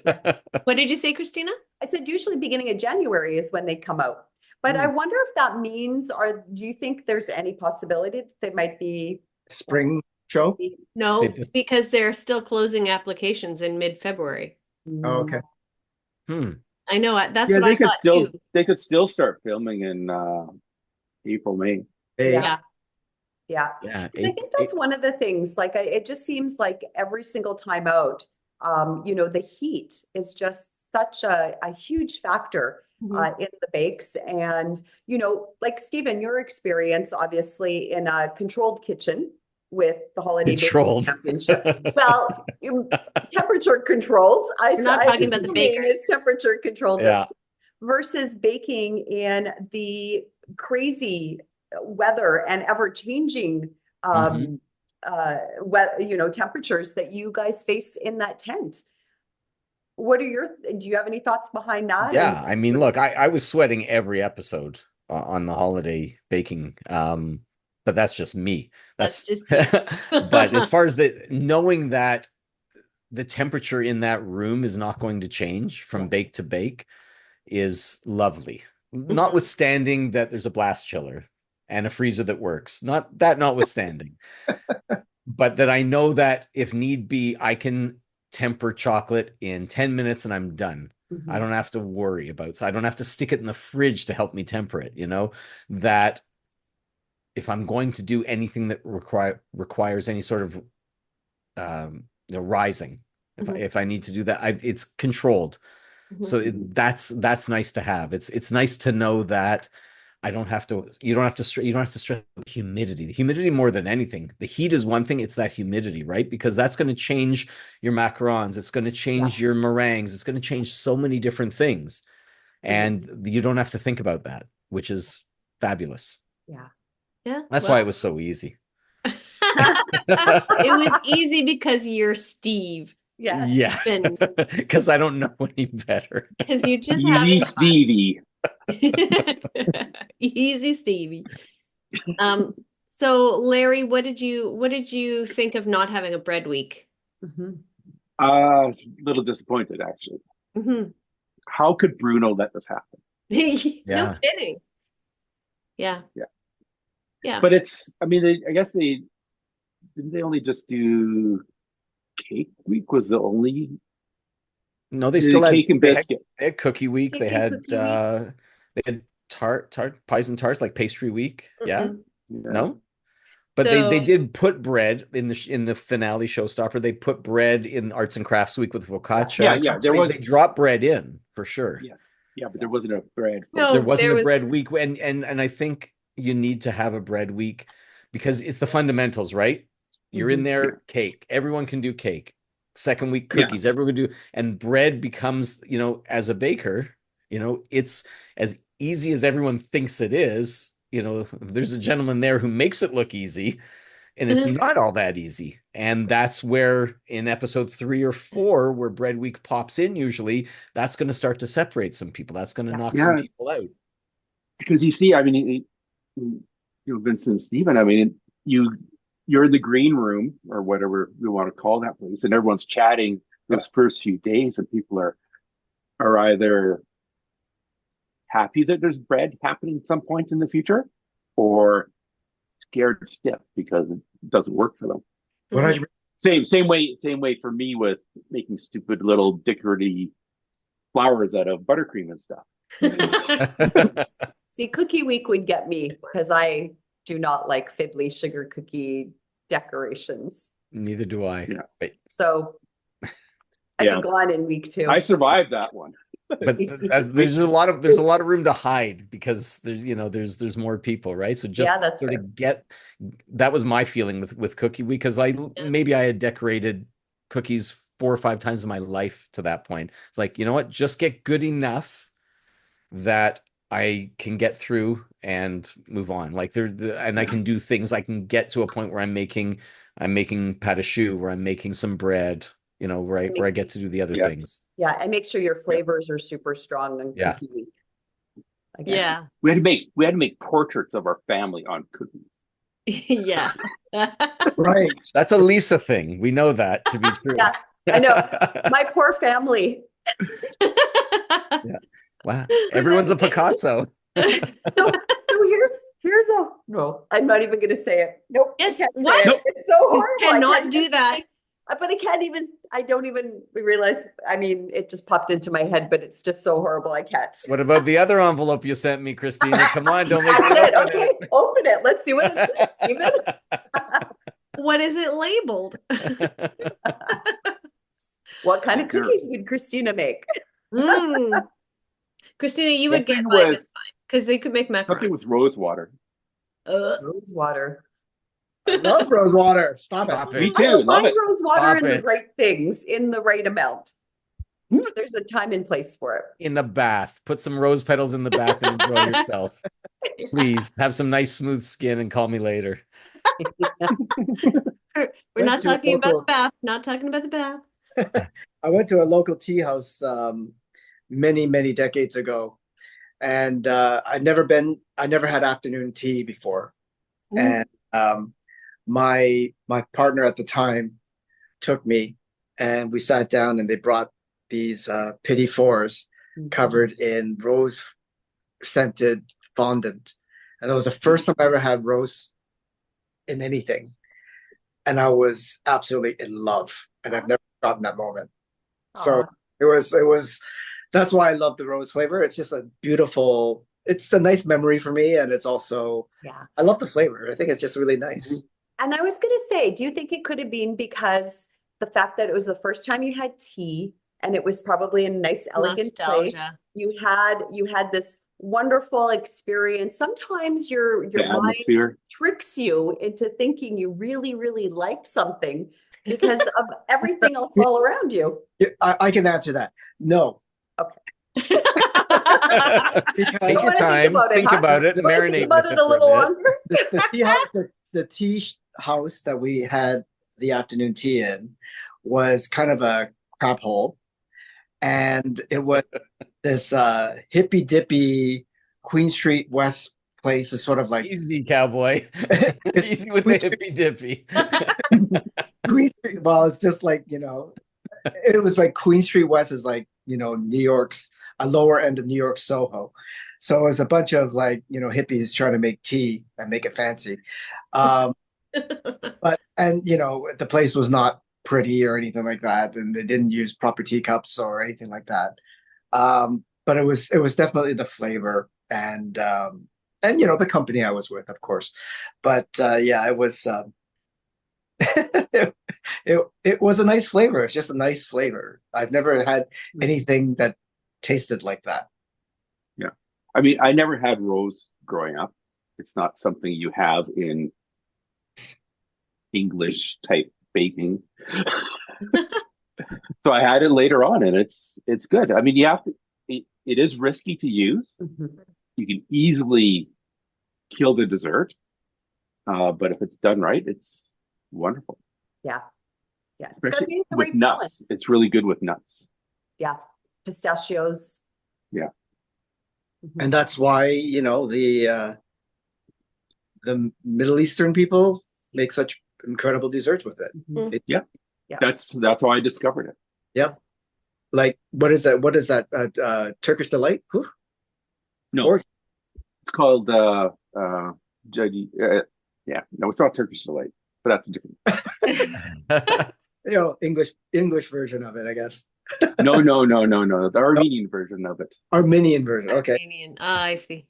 Yeah. What did you say, Christina? I said usually beginning of January is when they come out. But I wonder if that means, or do you think there's any possibility that they might be Spring show. They No, just, because they're still closing applications in mid-February. Oh, okay. I know, that's Yeah, what I thought too. they could still start filming in April, May. Hey, Yeah. Yeah. Yeah. yeah, 'Cause I think that's one of the things, like it just seems like every single time out, the heat is just such a huge factor Mhm. in the bakes. And, like Stephen, your experience obviously in a controlled kitchen with the Holiday Baking controlled. Championship. Well, temperature controlled. We're not I'm talking about the assuming bakers. it's temperature controlled Yeah. versus baking in the crazy weather and ever changing Mhm. temperatures that you guys face in that tent. Do you have any thoughts behind that? Yeah, I mean, look, I was sweating every episode on the holiday baking, but that's just me. That's That's just you. but as far as knowing that the temperature in that room is not going to change from bake to bake is lovely. Notwithstanding that there's a blast chiller and a freezer that works. Not that notwithstanding. But that I know that if need be, I can temper chocolate in 10 minutes and I'm done. I don't have to worry about, so I don't have to stick it in the fridge to help me temper it, that if I'm going to do anything that requires any sort of rising, if I need to do that, it's controlled. So that's nice to have. It's nice to know that I don't have to, you don't have to stress the humidity more than anything. The heat is one thing, it's that humidity, right? Because that's going to change your macarons, it's going to change your meringues, it's going to change so many different things. And you don't have to think about that, which is fabulous. Yeah. Yeah. That's why it was so easy. It was easy because you're Steve. Yes. Yeah. Because I don't know any better. Because you're just Easy having Stevie. easy Stevie. So Larry, what did you think of not having a bread week? I was a little disappointed, actually. How could Bruno let this happen? No kidding. Yeah. Yeah. Yeah. But I guess they only just do cake week was the only. No, they still had cake and biscuit. They had cookie week. Cake They and had cookie week. they had tart pies and tarts, like pastry week. Yeah. Yeah. No. But they So did put bread in the finale showstopper. They put bread in arts and crafts week with focaccia. Yeah. They dropped bread in for sure. Yes. Yeah, but there wasn't a bread. No, There wasn't there a was bread week, and I think you need to have a bread week because it's the fundamentals, right? You're in there, cake. Everyone can do cake. Second week, cookies. Everyone can do, and bread becomes, as a baker, it's as easy as everyone thinks it is. There's a gentleman there who makes it look easy, and it's not all that easy. And that's where in episode 3 or 4, where bread week pops in, usually that's going to start to separate some people. That's going to knock some people out. Because you see, Vincent and Stephen, you're in the green room or whatever we want to call that place, and everyone's chatting those first few days, and people are either happy that there's bread happening at some point in the future, or scared stiff because it doesn't work for them. 100%. Same way for me with making stupid little dickery flowers out of buttercream and stuff. See, cookie week would get me because I do not like fiddly sugar cookie decorations. Neither do I. Yeah. But, So I'd be gone in week 2. I survived that one. but there's a lot of room to hide because there's more people, right? So just that's sort fair. of that was my feeling with cookie week, because maybe I had decorated cookies 4 or 5 times in my life to that point. It's like, you know what, just get good enough that I can get through and move on. Like and I can do things. I can get to a point where I'm making pâte à choux, where I'm making some bread, where I get to do the other things. Yeah, and make sure your flavors are super strong on cookie week. I guess. Yeah. We had to make portraits of our family on cookies. Yeah. Right. That's a Lisa thing. We know that to be true. Yeah, I know. My poor family. Wow. Everyone's a Picasso. So here's a no. I'm not even going to say it. Nope. I Yes. can't say What? it. It's so horrible. I Cannot can't do even that. say- But I can't even. I don't even realize. I mean, it just popped into my head, but it's just so horrible. I can't. What about the other envelope you sent me, Christina? Come on, don't make me That's it. open Okay, open it. Let's see what it says, Steven. What is it labeled? it. What kind of cookies would Christina make? Mm. Christina, you would get Something by with- just fine because they could make Something macarons. with rose water. Rose water. I love rose water. Stop it. Stop Me it. too. I don't Love mind it. rose water Stop in the it. right things, in the right amount. There's a time and place for it. In the bath. Put some rose petals in the bath and enjoy yourself. Please have some nice smooth skin and call me later. We're Went not to a talking about local- the bath. Not talking about the bath. I went to a local tea house many decades ago, and I never had afternoon tea before. And my partner at the time took me, and we sat down, and they brought these petit fours covered in rose scented fondant, and that was the first time I ever had rose in anything, and I was absolutely in love, and I've never forgotten that moment. So Aw. it was that's why I love the rose flavor. It's just it's a nice memory for me, and it's also Yeah. I love the flavor. I think it's just really nice. And I was going to say, do you think it could have been because the fact that it was the first time you had tea and it was probably in a nice, elegant place? Nostalgia. You had this wonderful experience. Sometimes your The mind atmosphere. tricks you into thinking you really, really like something because of everything else all around you. Yeah, I can answer that. No, Take Don't your wanna think time, about it, think huh? about it, You wanna think marinate about with it it a for little bit. longer? the tea house that we had the afternoon tea in was kind of a crap hole, and it was this hippy dippy Queen Street West place. Is sort of like Easy, cowboy. It's- Easy with the hippy dippy. Queen Street. Well, it's just like it was like Queen Street West is like New York's a lower end of New York Soho. So it was a bunch of hippies trying to make tea and make it fancy. But the place was not pretty or anything like that, and they didn't use proper teacups or anything like that. But it was definitely the flavor and the company I was with, of course. But yeah, it was it was a nice flavor. It's just a nice flavor. I've never had anything that tasted like that. Yeah. I mean, I never had rose growing up. It's not something you have in English type baking. So I had it later on, and it's good. I mean, it is risky to use. You can easily kill the dessert. But if it's done right, it's wonderful. Yeah. Yeah. It's got to Especially be the with right nuts. balance. It's really good with nuts. Yeah. Pistachios. Yeah. Mhm. And that's why the Middle Eastern people make such incredible desserts with it. Mhm. Yeah. Yeah. That's how I discovered it. Yep. Like what is that? What is that? Turkish delight? Whew. No, Or- it's called Jadi. Yeah, no, it's not Turkish delight, but that's a different. English version of it, I guess. No, the Armenian version of it. Armenian version. Okay. Armenian. Ah, I see.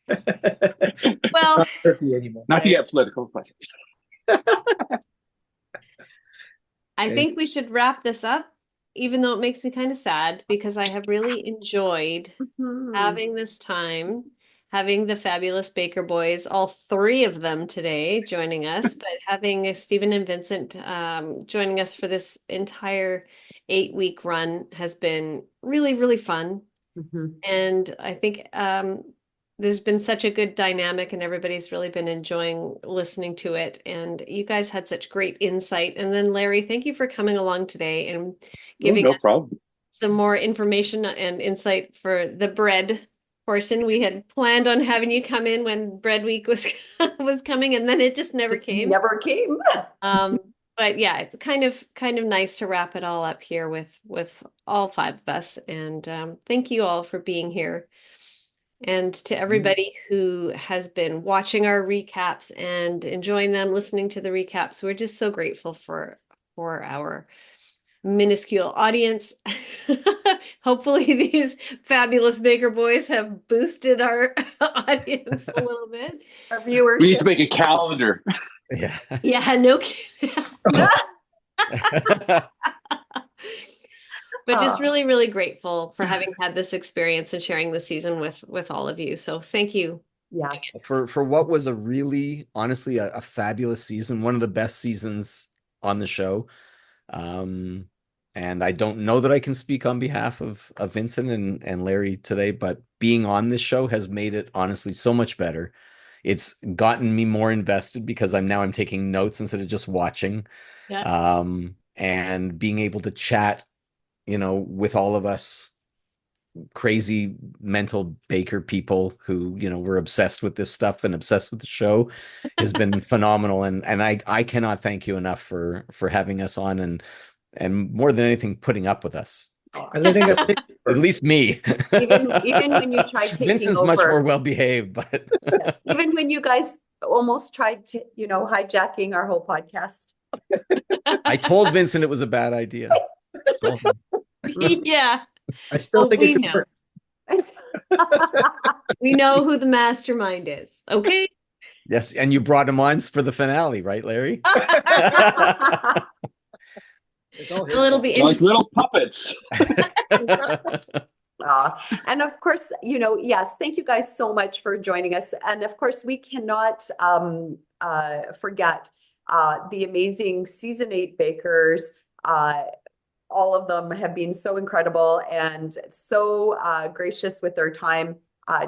It's Well, not Turkey anymore. Not to get political, but I Okay. think we should wrap this up, even though it makes me kind of sad because I have really enjoyed Mhm. having this time, having the Fabulous Baker Boys, all three of them today joining us, but having Stephen and Vincent joining us for this entire 8-week run has been really, really fun. Mhm. And I think there's been such a good dynamic and everybody's really been enjoying listening to it. And you guys had such great insight. And then Larry, thank you for coming along today and giving no us problem. some more information and insight for the bread portion. We had planned on having you come in when Bread Week was was coming, and then it just never Just came. never came. But yeah, it's kind of nice to wrap it all up here with all five of us. And thank you all for being here. And to everybody who has been watching our recaps and enjoying them, listening to the recaps, we're just so grateful for our minuscule audience. Hopefully these fabulous Baker Boys have boosted our audience a little bit. Our We need viewership. to make a calendar. Yeah. Yeah, no kidding. But just really, really grateful for having had this experience and sharing the season with all of you. So thank you. Yes. For what was a really, honestly, a fabulous season, one of the best seasons on the show. And I don't know that I can speak on behalf of Vincent and Larry today, but being on this show has made it honestly so much better. It's gotten me more invested because I'm taking notes instead of just watching. Yeah. And being able to chat, with all of us crazy mental baker people who, were obsessed with this stuff and obsessed with the show has been phenomenal. And I cannot thank you enough for having us on and more than anything, putting up with us. And letting us think At least me. Even when you tried taking Vincent's much over. more well behaved, but Even when you guys almost tried to, hijacking our whole podcast. I told Vincent it was a bad idea. I told him. Yeah. I still think we it could know. work. We know who the mastermind is. Okay. Yes, and you brought him on for the finale, right, Larry? It's all his Well, it'll fault. be Like interesting. little puppets. And of course, yes, thank you guys so much for joining us. And of course, we cannot forget the amazing season 8 bakers. All of them have been so incredible and so gracious with their time,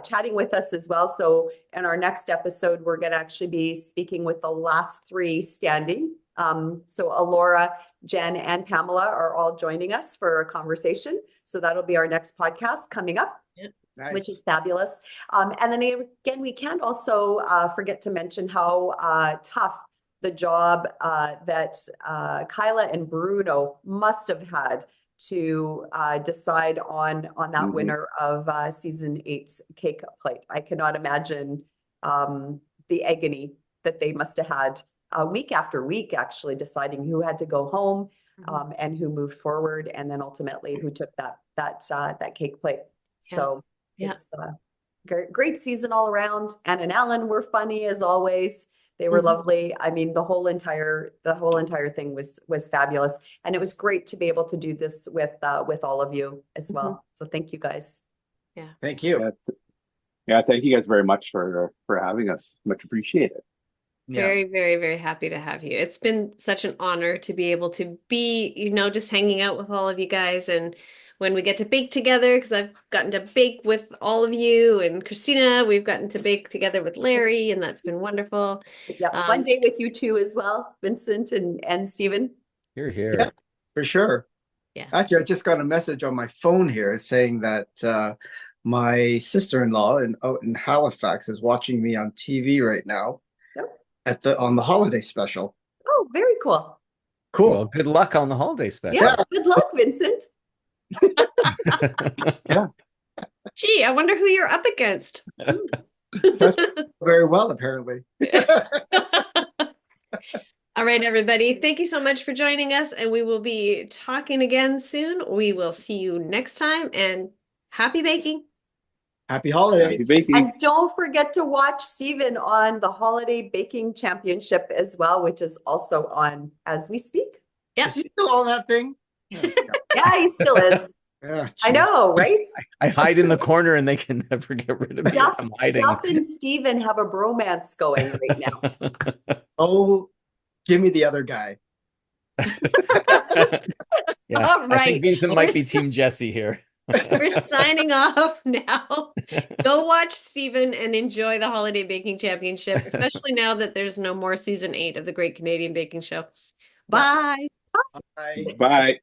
chatting with us as well. So in our next episode, we're going to actually be speaking with the last 3 standing. So Alora, Jen, and Pamela are all joining us for a conversation. So that'll be our next podcast coming up. Nice. Which is fabulous. And then again, we can't also forget to mention how tough the job that Kyla and Bruno must have had to decide on that winner of season 8's cake plate. I cannot imagine the agony that they must have had week after week, actually deciding who had to go home and who moved forward, and then ultimately who took that cake plate. Yeah. So Yeah. it's great season all around. Anne and Alan were funny as always. They were lovely. I mean, the whole entire thing was fabulous, and it was great to be able to do this with all of you as well. So thank you guys. Yeah. Thank you. Yeah, thank you guys very much for having us. Much appreciated. Yeah. Very, very, very happy to have you. It's been such an honor to be able to be, just hanging out with all of you guys. And when we get to bake together, because I've gotten to bake with all of you and Cristina, we've gotten to bake together with Larry, and that's been wonderful. Yeah, one day with you too as well, Vincent and Stephen. You're here. Yeah, for sure. Yeah. Actually, I just got a message on my phone here saying that my sister-in-law out in Halifax is watching me on TV right now on the holiday special. Oh, very cool. Cool. Well, good luck on the holiday special. Yes, good luck, Vincent. Yeah. Gee, I wonder who you're up against. That's very well, apparently. All right, everybody. Thank you so much for joining us, and we will be talking again soon. We will see you next time, and happy baking. Happy holidays. Happy baking. And don't forget to watch Stephen on the Holiday Baking Championship as well, which is also on as we speak. Yeah. Is he still on that thing? Yeah, he still is. Oh, I know, right? I hide in the corner and they can never get rid of me. I'm hiding. Duff and Stephen have a bromance going right now. Oh, give me the other guy. Yeah, All I right. think Vincent might be Team Jesse here. We're signing off now. Go watch Stephen and enjoy the Holiday Baking Championship, especially now that there's no more season 8 of the Great Canadian Baking Show. Bye. Bye. Bye.